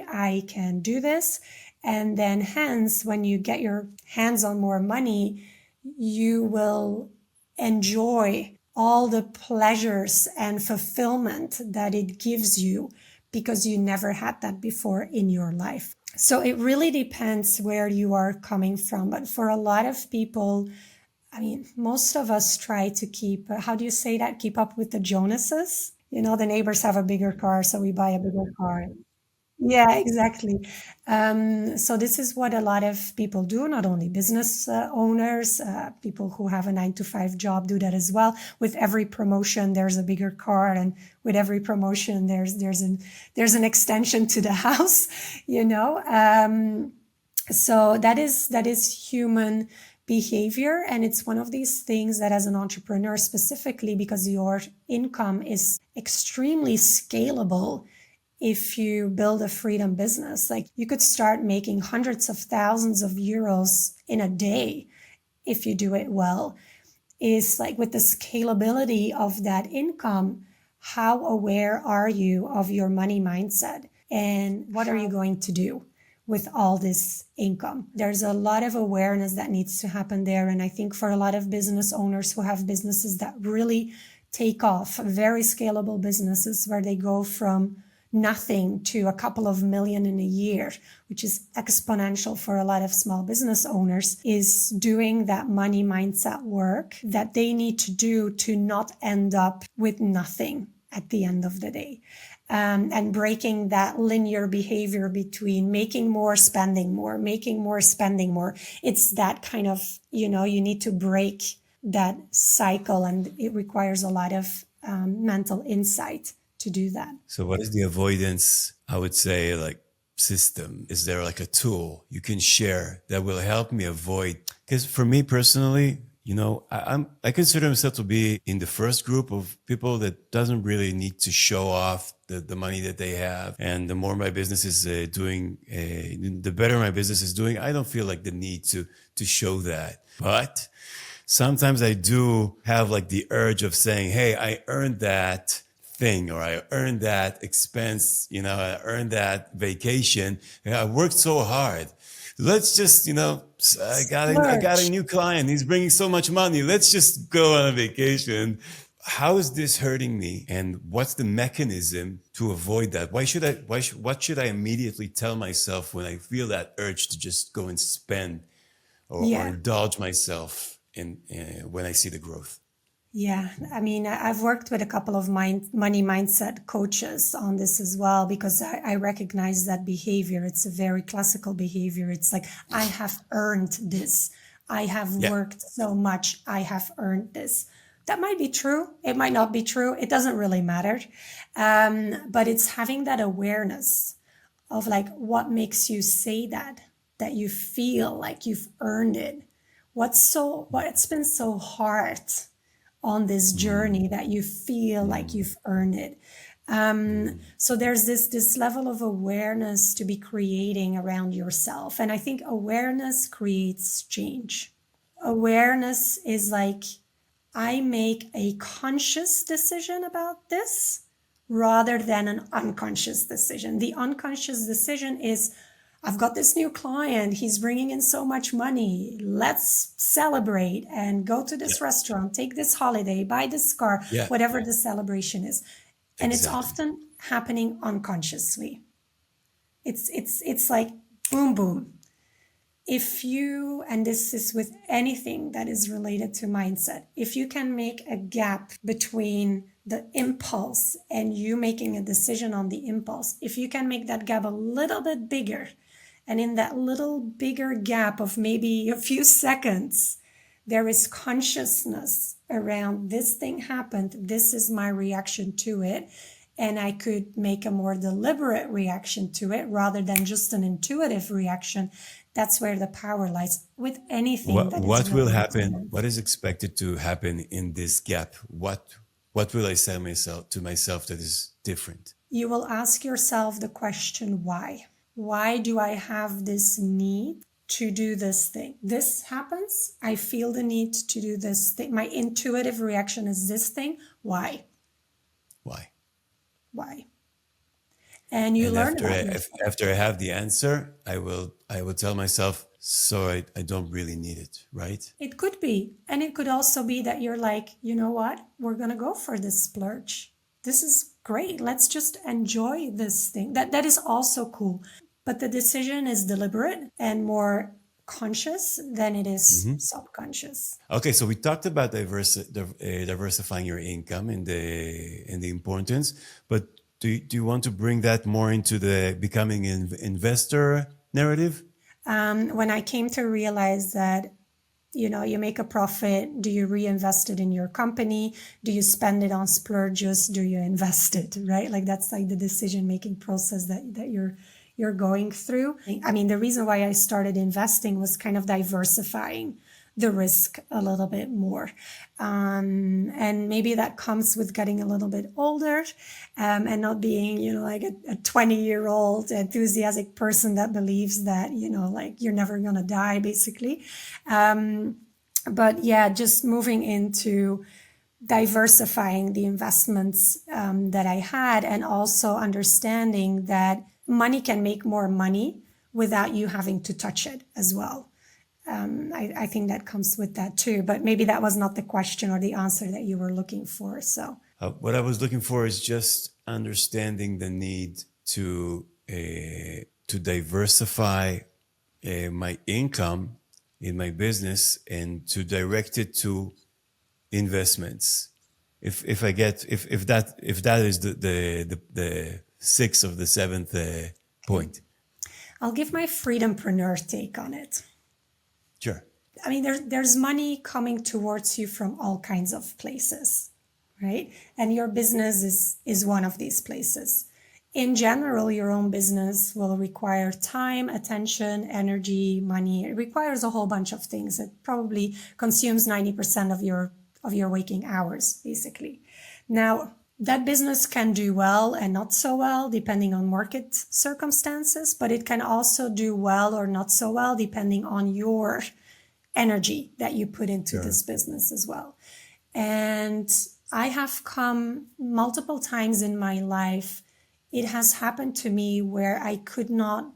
I can do this. And then hence, when you get your hands on more money, you will enjoy all the pleasures and fulfillment that it gives you because you never had that before in your life. So it really depends where you are coming from. But for a lot of people, most of us try to keep, how do you say that? Keep up with the Jonases. The neighbors have a bigger car, so we buy a bigger car. Yeah, exactly. So this is what a lot of people do, not only business owners, people who have a 9-to-5 job do that as well. With every promotion, there's a bigger car, and with every promotion, there's an extension to the house, So that is human behavior. And it's one of these things that as an entrepreneur specifically, because your income is extremely scalable, if you build a freedom business, like you could start making hundreds of thousands of euros in a day if you do it well, is like with the scalability of that income, how aware are you of your money mindset and what are you going to do with all this income? There's a lot of awareness that needs to happen there. And I think for a lot of business owners who have businesses that really take off, very scalable businesses where they go from nothing to a couple of million in a year, which is exponential for a lot of small business owners, is doing that money mindset work that they need to do to not end up with nothing at the end of the day. And breaking that linear behavior between making more, spending more, making more, spending more. It's that kind of, you need to break that cycle, and it requires a lot of mental insight to do that. So what is the avoidance, I would say, like system? Is there like a tool you can share that will help me avoid? Because for me personally, I consider myself to be in the first group of people that doesn't really need to show off the money that they have. And the more my business is doing, the better my business is doing. I don't feel like the need to show that. But sometimes I do have like the urge of saying, hey, I earned that thing, or I earned that expense, I earned that vacation. I worked so hard. Let's just, I got a new client. He's bringing so much money. Let's just go on a vacation. How is this hurting me? And what's the mechanism to avoid that? What should I immediately tell myself when I feel that urge to just go and spend or indulge myself in when I see the growth? Yeah, I've worked with a couple of money mindset coaches on this as well, because I recognize that behavior. It's a very classical behavior. It's like, I have earned this. I have worked so much. I have earned this. That might be true. It might not be true. It doesn't really matter. But it's having that awareness of like, what makes you say that you feel like you've earned it. what's been so hard on this journey that you feel like you've earned it. So there's this level of awareness to be creating around yourself. And I think awareness creates change. Awareness is like, I make a conscious decision about this rather than an unconscious decision. The unconscious decision is, I've got this new client. He's bringing in so much money. Let's celebrate and go to this restaurant, take this holiday, buy this car, Yeah, whatever the celebration is. And it's exactly. often happening unconsciously. It's like boom, boom. If you, and this is with anything that is related to mindset, if you can make a gap between the impulse and you making a decision on the impulse, if you can make that gap a little bit bigger, and in that little bigger gap of maybe a few seconds, there is consciousness around this thing happened, this is my reaction to it, and I could make a more deliberate reaction to it rather than just an intuitive reaction. That's where the power lies with anything that is What will related to happen? it. What is expected to happen in this gap? What will I say myself that is different? You will ask yourself the question, why? Why do I have this need to do this thing? This happens. I feel the need to do this thing. My intuitive reaction is this thing. Why? Why? Why? And you And learn about yourself. after I have the answer, I will tell myself, so I don't really need it, right? It could be. And it could also be that you're like, you know what? We're going to go for this splurge. This is great. Let's just enjoy this thing. That is also cool. But the decision is deliberate and more conscious than it is subconscious. Okay, so we talked about diversifying your income and the importance, but do you want to bring that more into the becoming an investor narrative? When I came to realize that, you make a profit, do you reinvest it in your company? Do you spend it on splurges? Do you invest it, right? Like that's like the decision-making process that you're going through. I mean, the reason why I started investing was kind of diversifying the risk a little bit more. And maybe that comes with getting a little bit older and not being, like a 20-year-old enthusiastic person that believes that, like you're never going to die, basically. But yeah, just moving into diversifying the investments that I had, and also understanding that money can make more money without you having to touch it as well. I think that comes with that too, but maybe that was not the question or the answer that you were looking for. So What I was looking for is just understanding the need to diversify my income in my business and to direct it to investments. If that is the sixth of the seventh point. I'll give my freedompreneur take on it. Sure. I mean, there's money coming towards you from all kinds of places, right? And your business is one of these places. In general, your own business will require time, attention, energy, money. It requires a whole bunch of things. It probably consumes 90% of your waking hours, basically. Now, that business can do well and not so well, depending on market circumstances, but it can also do well or not so well, depending on your energy that you put into this business as well. And I have come multiple times in my life. It has happened to me where I could not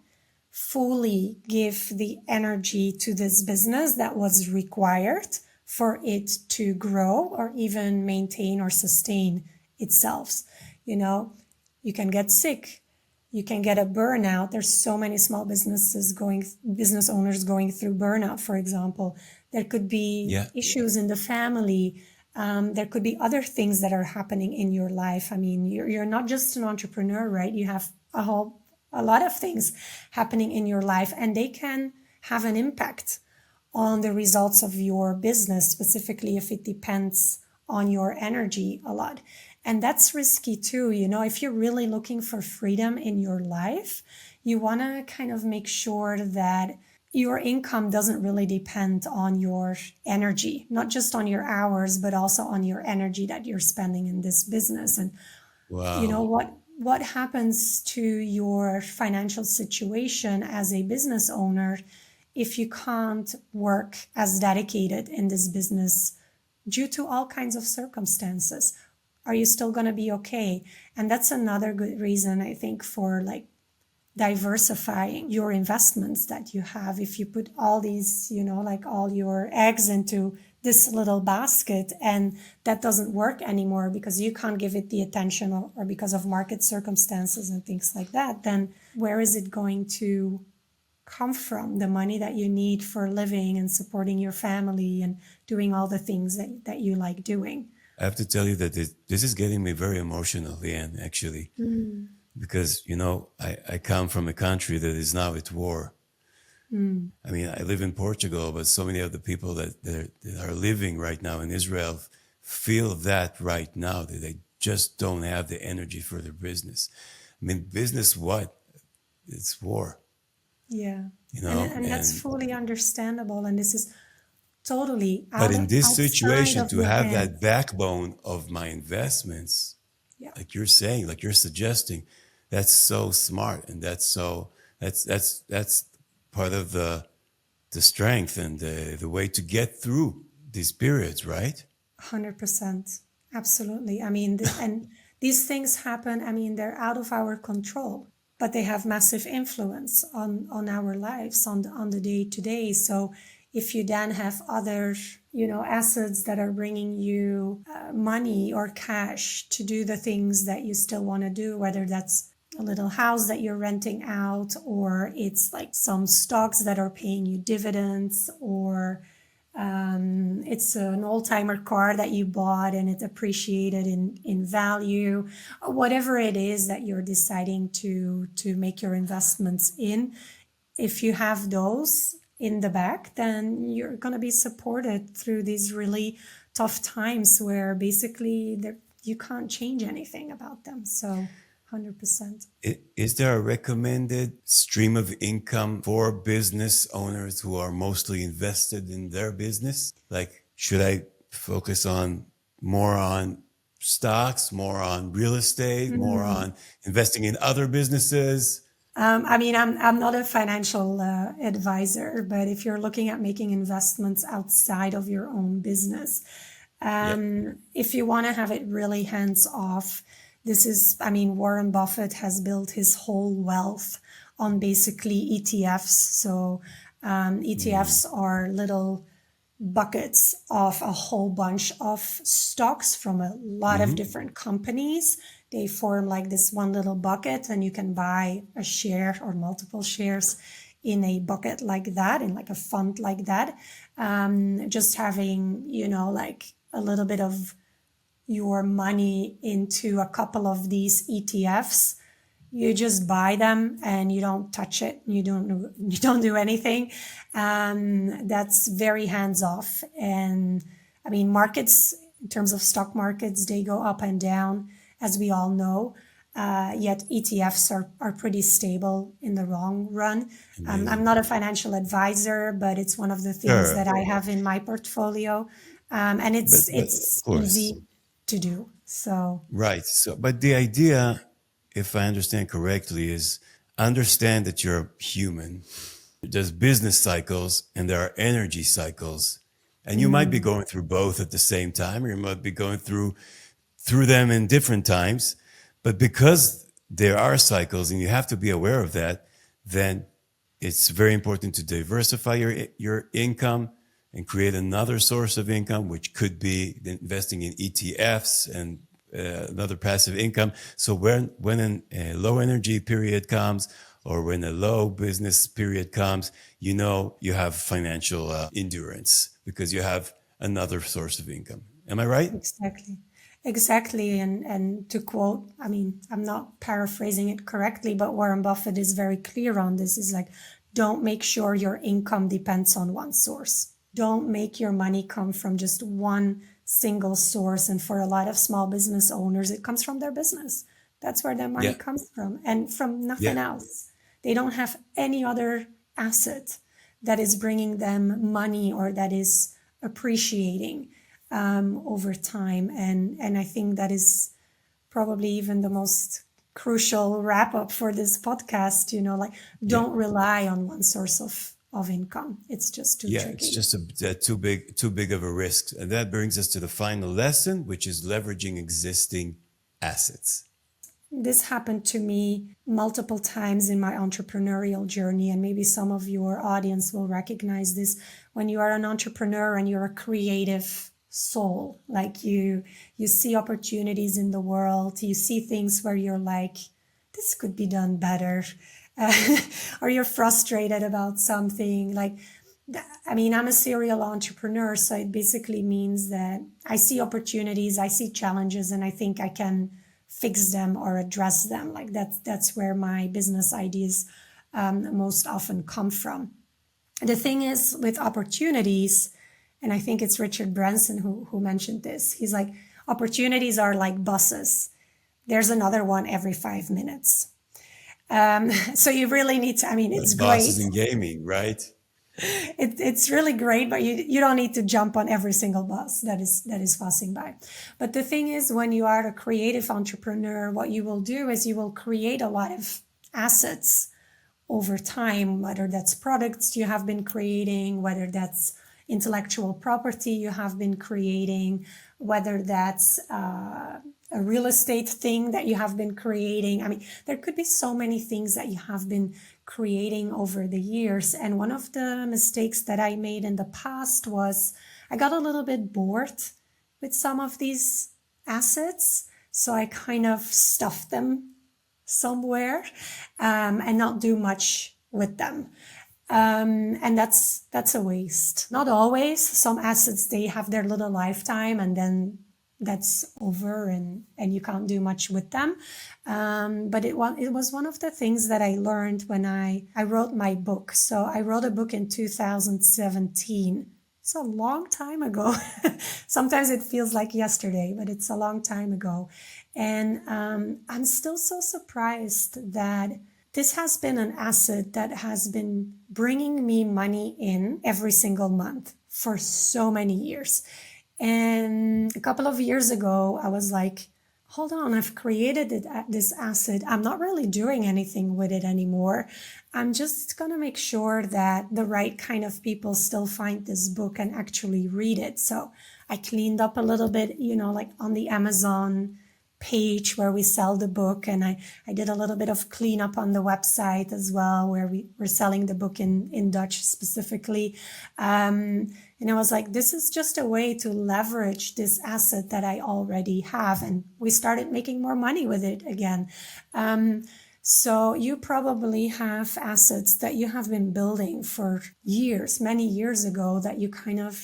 fully give the energy to this business that was required for it to grow or even maintain or sustain itself. You can get sick, you can get a burnout. There's so many small business owners going through burnout, for example. There could be issues in the family. There could be other things that are happening in your life. I mean, you're not just an entrepreneur, right? You have a lot of things happening in your life, and they can have an impact on the results of your business, specifically if it depends on your energy a lot. And that's risky too. If you're really looking for freedom in your life, you want to kind of make sure that your income doesn't really depend on your energy, not just on your hours, but also on your energy that you're spending in this business. And you know Wow. what happens to your financial situation as a business owner if you can't work as dedicated in this business due to all kinds of circumstances? Are you still going to be okay? And that's another good reason, I think, for like diversifying your investments that you have. If you put all these, like all your eggs into this little basket and that doesn't work anymore because you can't give it the attention, or because of market circumstances and things like that, then where is it going to come from? The money that you need for living and supporting your family and doing all the things that you like doing. I have to tell you that this is getting me very emotional, Leanne, actually, because, I come from a country that is now at war. I mean, I live in Portugal, but so many of the people that are living right now in Israel feel that right now, that they just don't have the energy for their business. I mean, business what? It's war, Yeah. And that's and fully understandable. And this is totally but in this outside situation, of to your have that hands. backbone of my investments, Yeah. like you're saying, like you're suggesting, that's so smart, and that's part of the strength and the way to get through these periods, right? 100%. Absolutely. I mean, and these things happen. I mean, they're out of our control, but they have massive influence on our lives, on the day to day. So if you then have other, assets that are bringing you money or cash to do the things that you still want to do, whether that's a little house that you're renting out, or it's like some stocks that are paying you dividends, or it's an old timer car that you bought and it appreciated in value, whatever it is that you're deciding to make your investments in. If you have those in the back, then you're going to be supported through these really tough times where basically you can't change anything about them. So 100%. Is there a recommended stream of income for business owners who are mostly invested in their business? Like, should I focus more on stocks, more on real estate, more on investing in other businesses? I mean, I'm not a financial advisor, but if you're looking at making investments outside of your own business, Yep. if you want to have it really hands off, I mean, Warren Buffett has built his whole wealth on basically ETFs. So ETFs are little buckets of a whole bunch of stocks from a lot of different companies. They form like this one little bucket, and you can buy a share or multiple shares in a bucket like that, in like a fund like that. Just having, like a little bit of your money into a couple of these ETFs. You just buy them and you don't touch it. You don't do anything. That's very hands off. And I mean, markets, in terms of stock markets, they go up and down, as we all know. Yet ETFs are pretty stable in the long run. I'm Amazing. not a financial advisor, but it's one of the things that Sure. I have in my portfolio, and But of it's course. easy to do. So Right. So, but the idea, if I understand correctly, is understand that you're a human. There's business cycles and there are energy cycles. And you might be going through both at the same time, or you might be going through them in different times. But because there are cycles and you have to be aware of that, then it's very important to diversify your income and create another source of income, which could be investing in ETFs and another passive income. So when a low energy period comes, or when a low business period comes, you have financial endurance because you have another source of income. Am I right? exactly. Exactly. And to quote, I mean, I'm not paraphrasing it correctly, but Warren Buffett is very clear on this. Is like, don't make sure your income depends on one source. Don't make your money come from just one single source. And for a lot of small business owners, it comes from their business. That's where their money Yeah. comes from, and from nothing Yeah. else. They don't have any other asset that is bringing them money or that is appreciating over time. And I think that is probably even the most crucial wrap up for this podcast, like Yeah. don't rely on one source of income. It's just too Yeah, it's tricky. just too big of a risk. And that brings us to the final lesson, which is leveraging existing assets. This happened to me multiple times in my entrepreneurial journey, and maybe some of your audience will recognize this. When you are an entrepreneur and you're a creative soul, like you see opportunities in the world, you see things where you're like, this could be done better, or you're frustrated about something. I'm a serial entrepreneur, so it basically means that I see opportunities, I see challenges, and I think I can fix them or address them. Like that's where my business ideas most often come from. The thing is with opportunities, and I think it's Richard Branson who mentioned this. He's like, opportunities are like buses. There's another one every 5 minutes. So you really need to, it's Bosses great. in gaming, right? It's really great, but you don't need to jump on every single bus that is passing by. But the thing is, when you are a creative entrepreneur, what you will do is you will create a lot of assets over time, whether that's products you have been creating, whether that's intellectual property you have been creating, whether that's a real estate thing that you have been creating. There could be so many things that you have been creating over the years. And one of the mistakes that I made in the past was I got a little bit bored with some of these assets. So I kind of stuffed them somewhere and not do much with them. And that's a waste. Not always. Some assets, they have their little lifetime and then that's over and you can't do much with them. But it was one of the things that I learned when I wrote my book. So I wrote a book in 2017. It's a long time ago. Sometimes it feels like yesterday, but it's a long time ago. And I'm still so surprised that this has been an asset that has been bringing me money in every single month for so many years. And a couple of years ago, I was like, hold on, I've created this asset. I'm not really doing anything with it anymore. I'm just going to make sure that the right kind of people still find this book and actually read it. So I cleaned up a little bit, like on the Amazon page where we sell the book. And I did a little bit of cleanup on the website as well, where we're selling the book in Dutch specifically. And I was like, this is just a way to leverage this asset that I already have. And we started making more money with it again. So you probably have assets that you have been building for years, many years ago, that you kind of,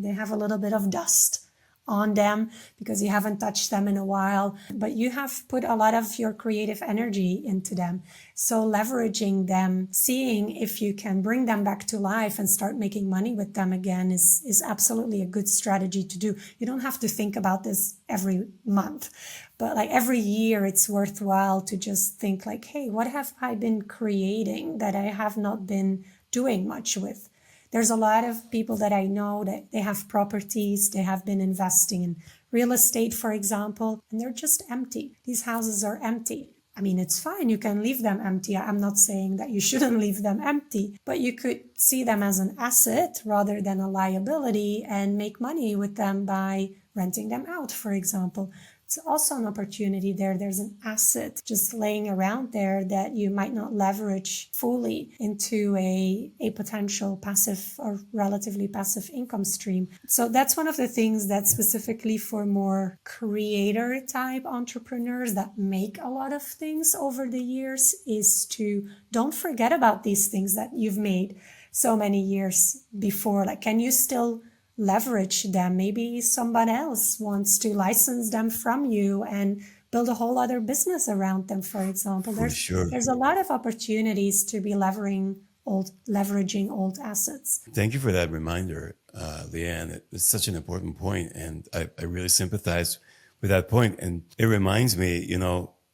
they have a little bit of dust on them because you haven't touched them in a while, but you have put a lot of your creative energy into them. So leveraging them, seeing if you can bring them back to life and start making money with them again is absolutely a good strategy to do. You don't have to think about this every month, but like every year it's worthwhile to just think like, hey, what have I been creating that I have not been doing much with? There's a lot of people that I know that they have properties, they have been investing in real estate, for example, and they're just empty. These houses are empty. It's fine. You can leave them empty. I'm not saying that you shouldn't leave them empty, but you could see them as an asset rather than a liability and make money with them by renting them out, for example. It's also an opportunity there. There's an asset just laying around there that you might not leverage fully into a potential passive or relatively passive income stream. So that's one of the things that specifically for more creator type entrepreneurs that make a lot of things over the years is to don't forget about these things that you've made so many years before. Like, can you still leverage them? Maybe someone else wants to license them from you and build a whole other business around them, for example. There's a lot of opportunities to be leveraging old assets. Thank you for that reminder, Leanne. It's such an important point, and I really sympathize with that point. And it reminds me,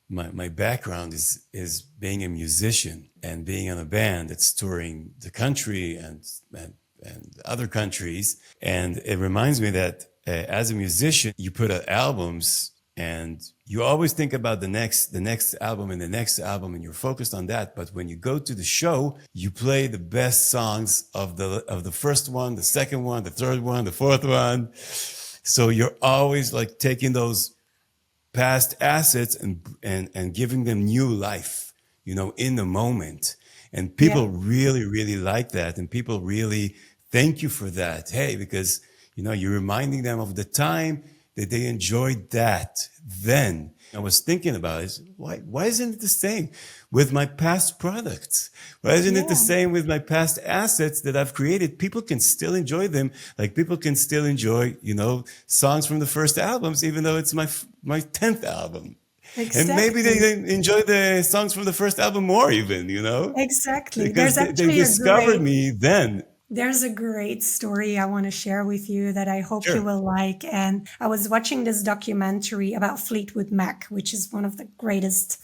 my background is being a musician and being in a band that's touring the country and other countries. And it reminds me that as a musician, you put out albums and you always think about the next album and the next album, and you're focused on that. But when you go to the show, you play the best songs of the first one, the second one, the third one, the fourth one. So you're always like taking those past assets and giving them new life, in the moment. And people Yeah. really like that. And people really thank you for that. Hey, because, you're reminding them of the time that they enjoyed that then. I was thinking about it. Why isn't it the same with my past products? Why isn't it the Yeah. same with my past assets that I've created? People can still enjoy them. Like people can still enjoy, songs from the first albums, even though it's my 10th album. And maybe Exactly. they enjoy the songs from the first album more even, Exactly. because There's they actually a discovered great me then. There's a great story I want to share with you that I hope you Sure. will like. And I was watching this documentary about Fleetwood Mac, which is one of the greatest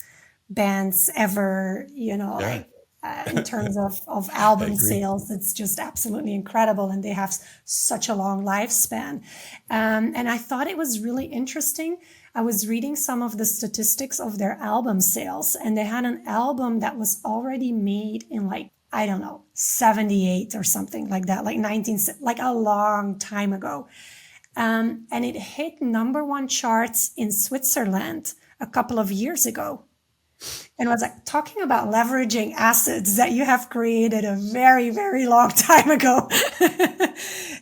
bands ever, Yeah, in terms of I album agree. sales. It's just absolutely incredible. And they have such a long lifespan. And I thought it was really interesting. I was reading some of the statistics of their album sales, and they had an album that was already made in like, I don't know, 78 or something like that, like 19, like a long time ago. And it hit number one charts in Switzerland a couple of years ago. And was like talking about leveraging assets that you have created a very, very long time ago.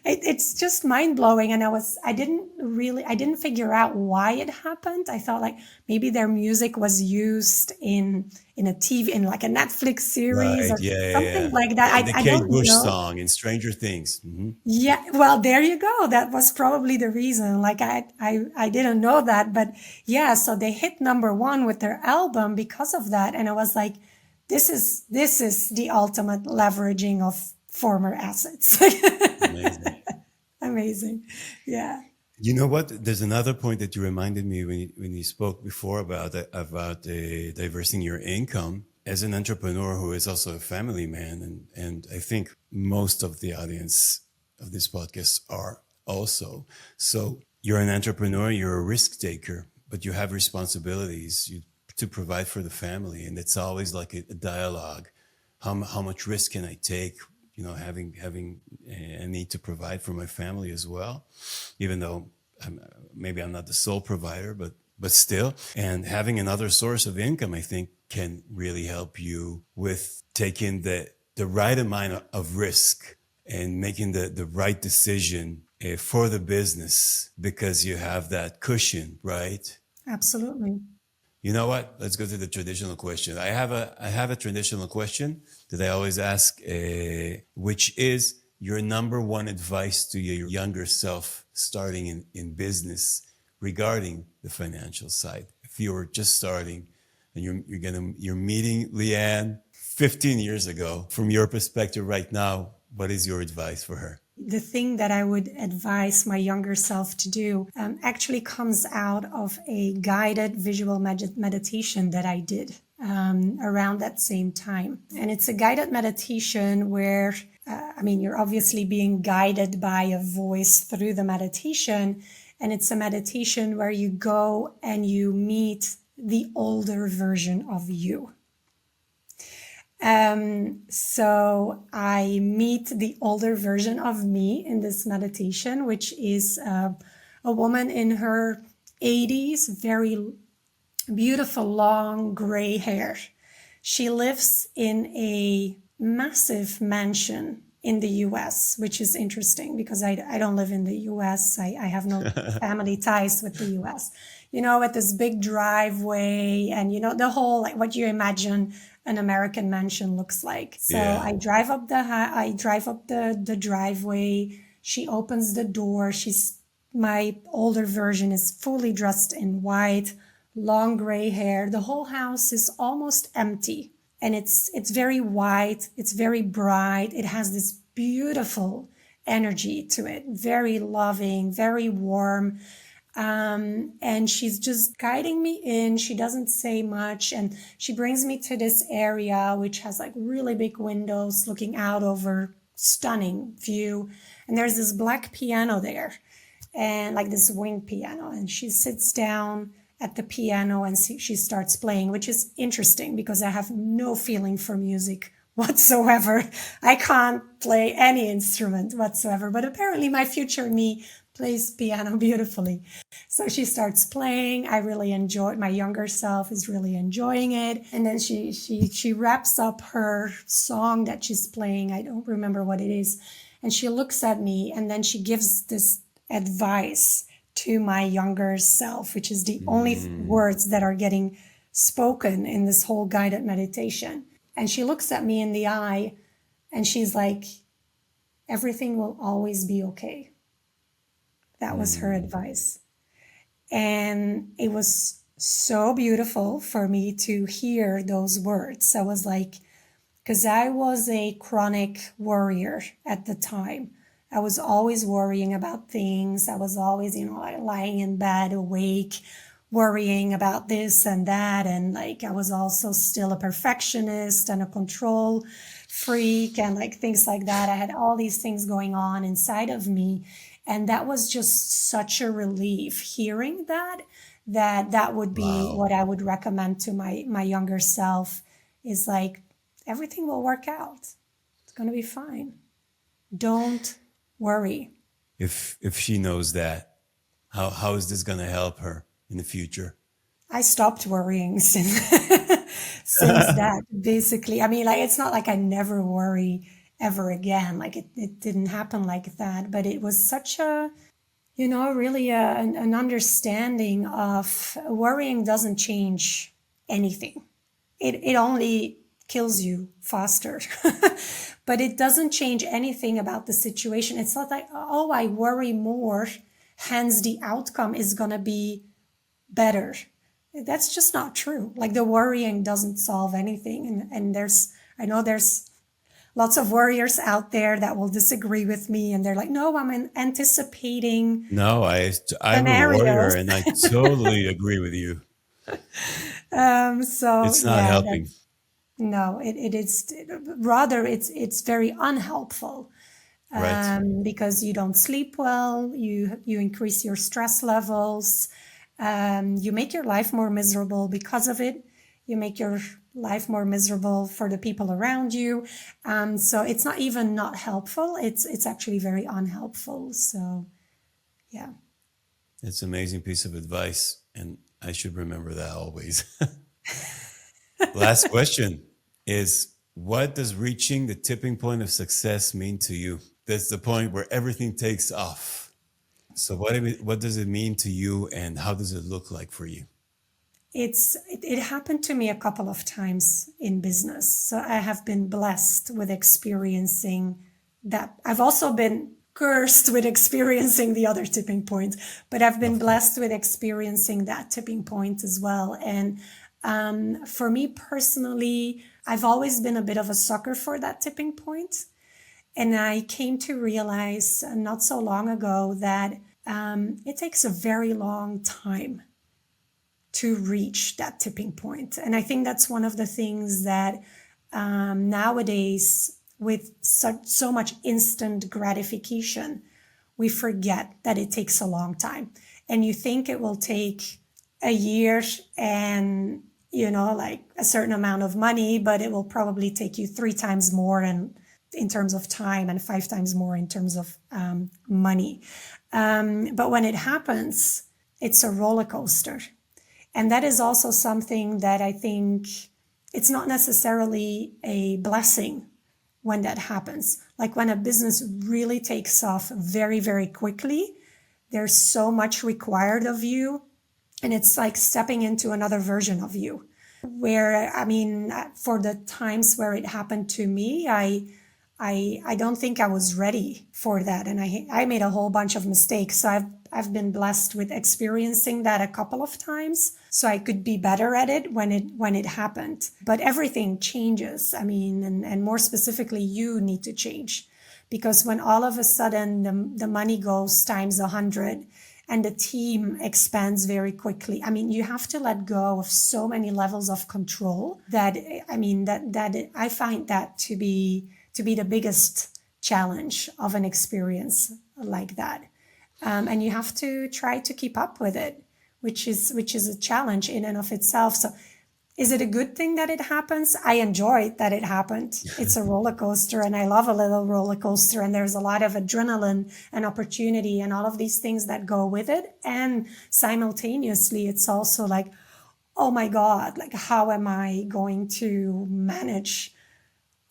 It's just mind blowing. And I didn't figure out why it happened. I thought like maybe their music was used in a TV, in like a Netflix series Right. or Yeah, yeah, something yeah. like that. In the I Kate don't Bush know. song in Stranger Things. Yeah, well, there you go. That was probably the reason. Like I didn't know that, but yeah, so they hit number one with their album because of that. And I was like, this is the ultimate leveraging of former assets. Amazing. Amazing. Yeah. You know what? There's another point that you reminded me when you spoke before about diversing your income as an entrepreneur who is also a family man, and I think most of the audience of this podcast are also. So you're an entrepreneur, you're a risk taker, but you have responsibilities to provide for the family, and it's always like a dialogue. How much risk can I take? Having a need to provide for my family as well, even though maybe I'm not the sole provider, but still. And having another source of income, I think, can really help you with taking the right amount of risk and making the right decision for the business because you have that cushion, right? Absolutely. You know what? Let's go to the traditional question. I have a traditional question that I always ask, which is your number one advice to your younger self starting in business regarding the financial side. If you were just starting and you're meeting Leanne 15 years ago, from your perspective right now, what is your advice for her? The thing that I would advise my younger self to do actually comes out of a guided visual meditation that I did around that same time. And it's a guided meditation where, you're obviously being guided by a voice through the meditation. And it's a meditation where you go and you meet the older version of you. So I meet the older version of me in this meditation, which is a woman in her 80s, very beautiful, long gray hair. She lives in a massive mansion in the US, which is interesting because I don't live in the US. I have no family ties with the US. With this big driveway and, the whole, like what you imagine an American mansion looks like. So Yeah. I drive up the driveway. She opens the door. My older version is fully dressed in white, long gray hair. The whole house is almost empty. And it's very white. It's very bright. It has this beautiful energy to it. Very loving, very warm. And she's just guiding me in. She doesn't say much. And she brings me to this area, which has like really big windows looking out over stunning view. And there's this black piano there and like this wing piano. And she sits down at the piano and she starts playing, which is interesting because I have no feeling for music whatsoever. I can't play any instrument whatsoever, but apparently my future me plays piano beautifully. So she starts playing. I really enjoy, my younger self is really enjoying it. And then she wraps up her song that she's playing. I don't remember what it is. And she looks at me and then she gives this advice to my younger self, which is the only words that are getting spoken in this whole guided meditation. And she looks at me in the eye and she's like, everything will always be okay. That was her advice. And it was so beautiful for me to hear those words. I was like, because I was a chronic worrier at the time. I was always worrying about things. I was always, like lying in bed awake, worrying about this and that. And like, I was also still a perfectionist and a control freak and like things like that. I had all these things going on inside of me. And that was just such a relief hearing that would be what I would recommend to my younger self is like, everything will work out. It's going to be fine. Don't worry. If she knows that, how is this going to help her in the future? I stopped worrying since that, basically. I mean, like, it's not like I never worry ever again. Like it didn't happen like that, but it was such a, really an understanding of worrying doesn't change anything. It only kills you faster, but it doesn't change anything about the situation. It's not like, oh, I worry more, hence the outcome is going to be better. That's just not true. Like the worrying doesn't solve anything. And I know there's lots of warriors out there that will disagree with me. And they're like, no, I'm anticipating. No, I'm a warrior and I totally agree with you. So it's not helping. No, it is rather it's very unhelpful. Right. Because you don't sleep well, you increase your stress levels, you make your life more miserable because of it. You make your life more miserable for the people around you. So it's not even not helpful. It's actually very unhelpful. So, yeah. It's an amazing piece of advice. And I should remember that always. Last question is, what does reaching the tipping point of success mean to you? That's the point where everything takes off. So what does it mean to you and how does it look like for you? It happened to me a couple of times in business. So I have been blessed with experiencing that. I've also been cursed with experiencing the other tipping point, but I've been blessed with experiencing that tipping point as well. And for me personally, I've always been a bit of a sucker for that tipping point. And I came to realize not so long ago that it takes a very long time to reach that tipping point. And I think that's one of the things that nowadays, with so much instant gratification, we forget that it takes a long time. And you think it will take a year and, like a certain amount of money, but it will probably take you 3 times more in terms of time and 5 times more in terms of money. But when it happens, it's a roller coaster. And that is also something that I think it's not necessarily a blessing when that happens. Like when a business really takes off very, very quickly, there's so much required of you. And it's like stepping into another version of you. Where, I mean, for the times where it happened to me, I don't think I was ready for that. And I made a whole bunch of mistakes. So I've been blessed with experiencing that a couple of times so I could be better at it when it happened. But everything changes. I mean, and more specifically, you need to change, because when all of a sudden the money goes times 100 and the team expands very quickly. I mean, you have to let go of so many levels of control that, I mean, that I find that to be the biggest challenge of an experience like that. And you have to try to keep up with it, which is a challenge in and of itself. So is it a good thing that it happens? I enjoy that it happened. It's a roller coaster, and I love a little roller coaster, and there's a lot of adrenaline and opportunity and all of these things that go with it. And simultaneously, it's also like, oh my God, like, how am I going to manage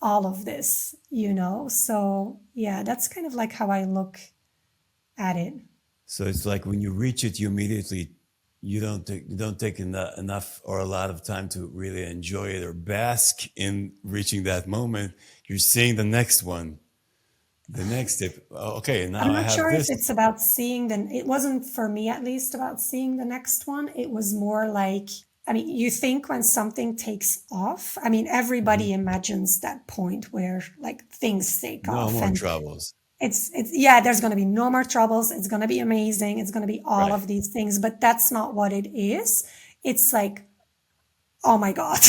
all of this, you know? So yeah, that's kind of like how I look at it. So it's like when you reach it, you don't take enough or a lot of time to really enjoy it or bask in reaching that moment. You're seeing the next one, the next step. Okay, now I'm I not have sure if this. it's about seeing it wasn't for me at least about seeing the next one. It was more like, I mean, you think when something takes off, I mean, everybody imagines that point where like things take No off, more and troubles. it's yeah, there's going to be no more troubles. It's going to be amazing. It's going to be all Right. of these things, but that's not what it is. It's like, oh my God.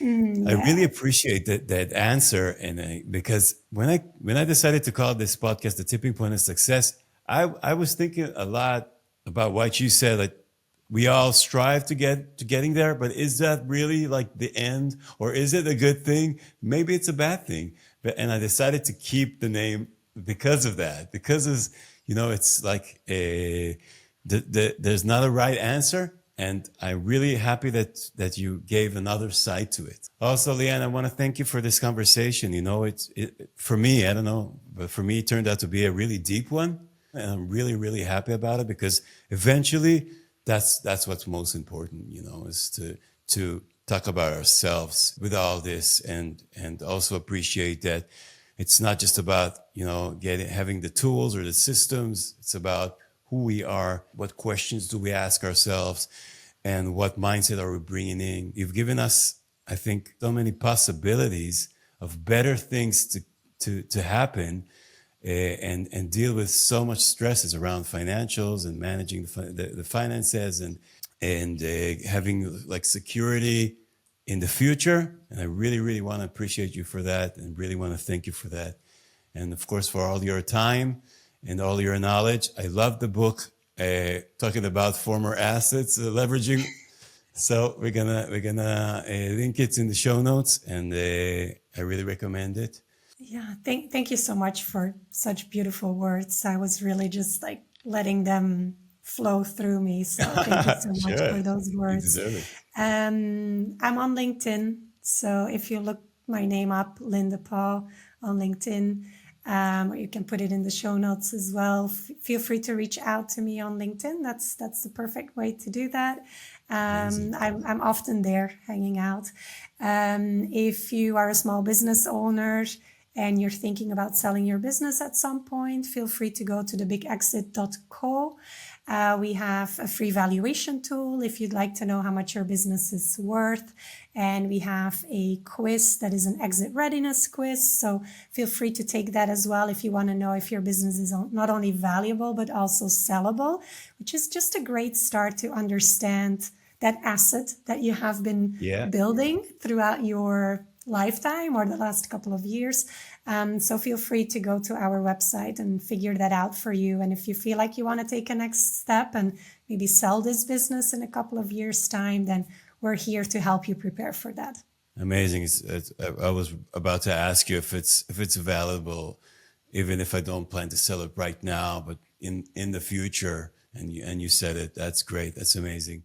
I Yeah. really appreciate that answer, and because when I decided to call this podcast "The Tipping Point of Success," I was thinking a lot about what you said. Like we all strive to get to getting there, but is that really like the end, or is it a good thing? Maybe it's a bad thing. But and I decided to keep the name because of that. Because it's like there's not a right answer. And I'm really happy that you gave another side to it. Also, Leanne, I want to thank you for this conversation. For me, I don't know, but for me, it turned out to be a really deep one. And I'm really, really happy about it because eventually that's what's most important, is to talk about ourselves with all this and also appreciate that it's not just about, having the tools or the systems. It's about who we are, what questions do we ask ourselves, and what mindset are we bringing in. You've given us, I think, so many possibilities of better things to happen, and deal with so much stresses around financials and managing the finances and having like security in the future. And I really, really want to appreciate you for that and really want to thank you for that. And of course, for all your time and all your knowledge. I love the book talking about former assets, leveraging. So we're gonna link it in the show notes, and I really recommend it. Yeah, thank you so much for such beautiful words. I was really just like letting them flow through me. So thank you so much Sure, for those you words. deserve it. I'm on LinkedIn. So if you look my name up, Linda Paul on LinkedIn, or you can put it in the show notes as well. Feel free to reach out to me on LinkedIn. That's the perfect way to do that. I'm often there hanging out. If you are a small business owner and you're thinking about selling your business at some point, feel free to go to thebigexit.co. We have a free valuation tool if you'd like to know how much your business is worth. And we have a quiz that is an exit readiness quiz. So feel free to take that as well if you want to know if your business is not only valuable, but also sellable, which is just a great start to understand that asset that you have been Yeah. building throughout your lifetime or the last couple of years. So feel free to go to our website and figure that out for you. And if you feel like you want to take a next step and maybe sell this business in a couple of years' time, then we're here to help you prepare for that. Amazing. I was about to ask you if it's valuable, even if I don't plan to sell it right now, but in the future. And you said it. That's great. That's amazing.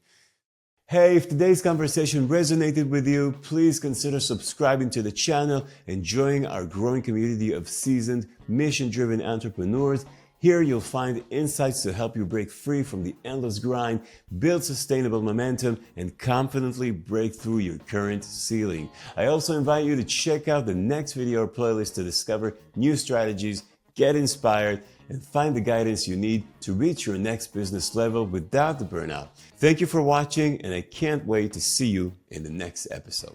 Hey, if today's conversation resonated with you, please consider subscribing to the channel and joining our growing community of seasoned, mission-driven entrepreneurs. Here you'll find insights to help you break free from the endless grind, build sustainable momentum, and confidently break through your current ceiling. I also invite you to check out the next video or playlist to discover new strategies, get inspired, and find the guidance you need to reach your next business level without the burnout. Thank you for watching, and I can't wait to see you in the next episode.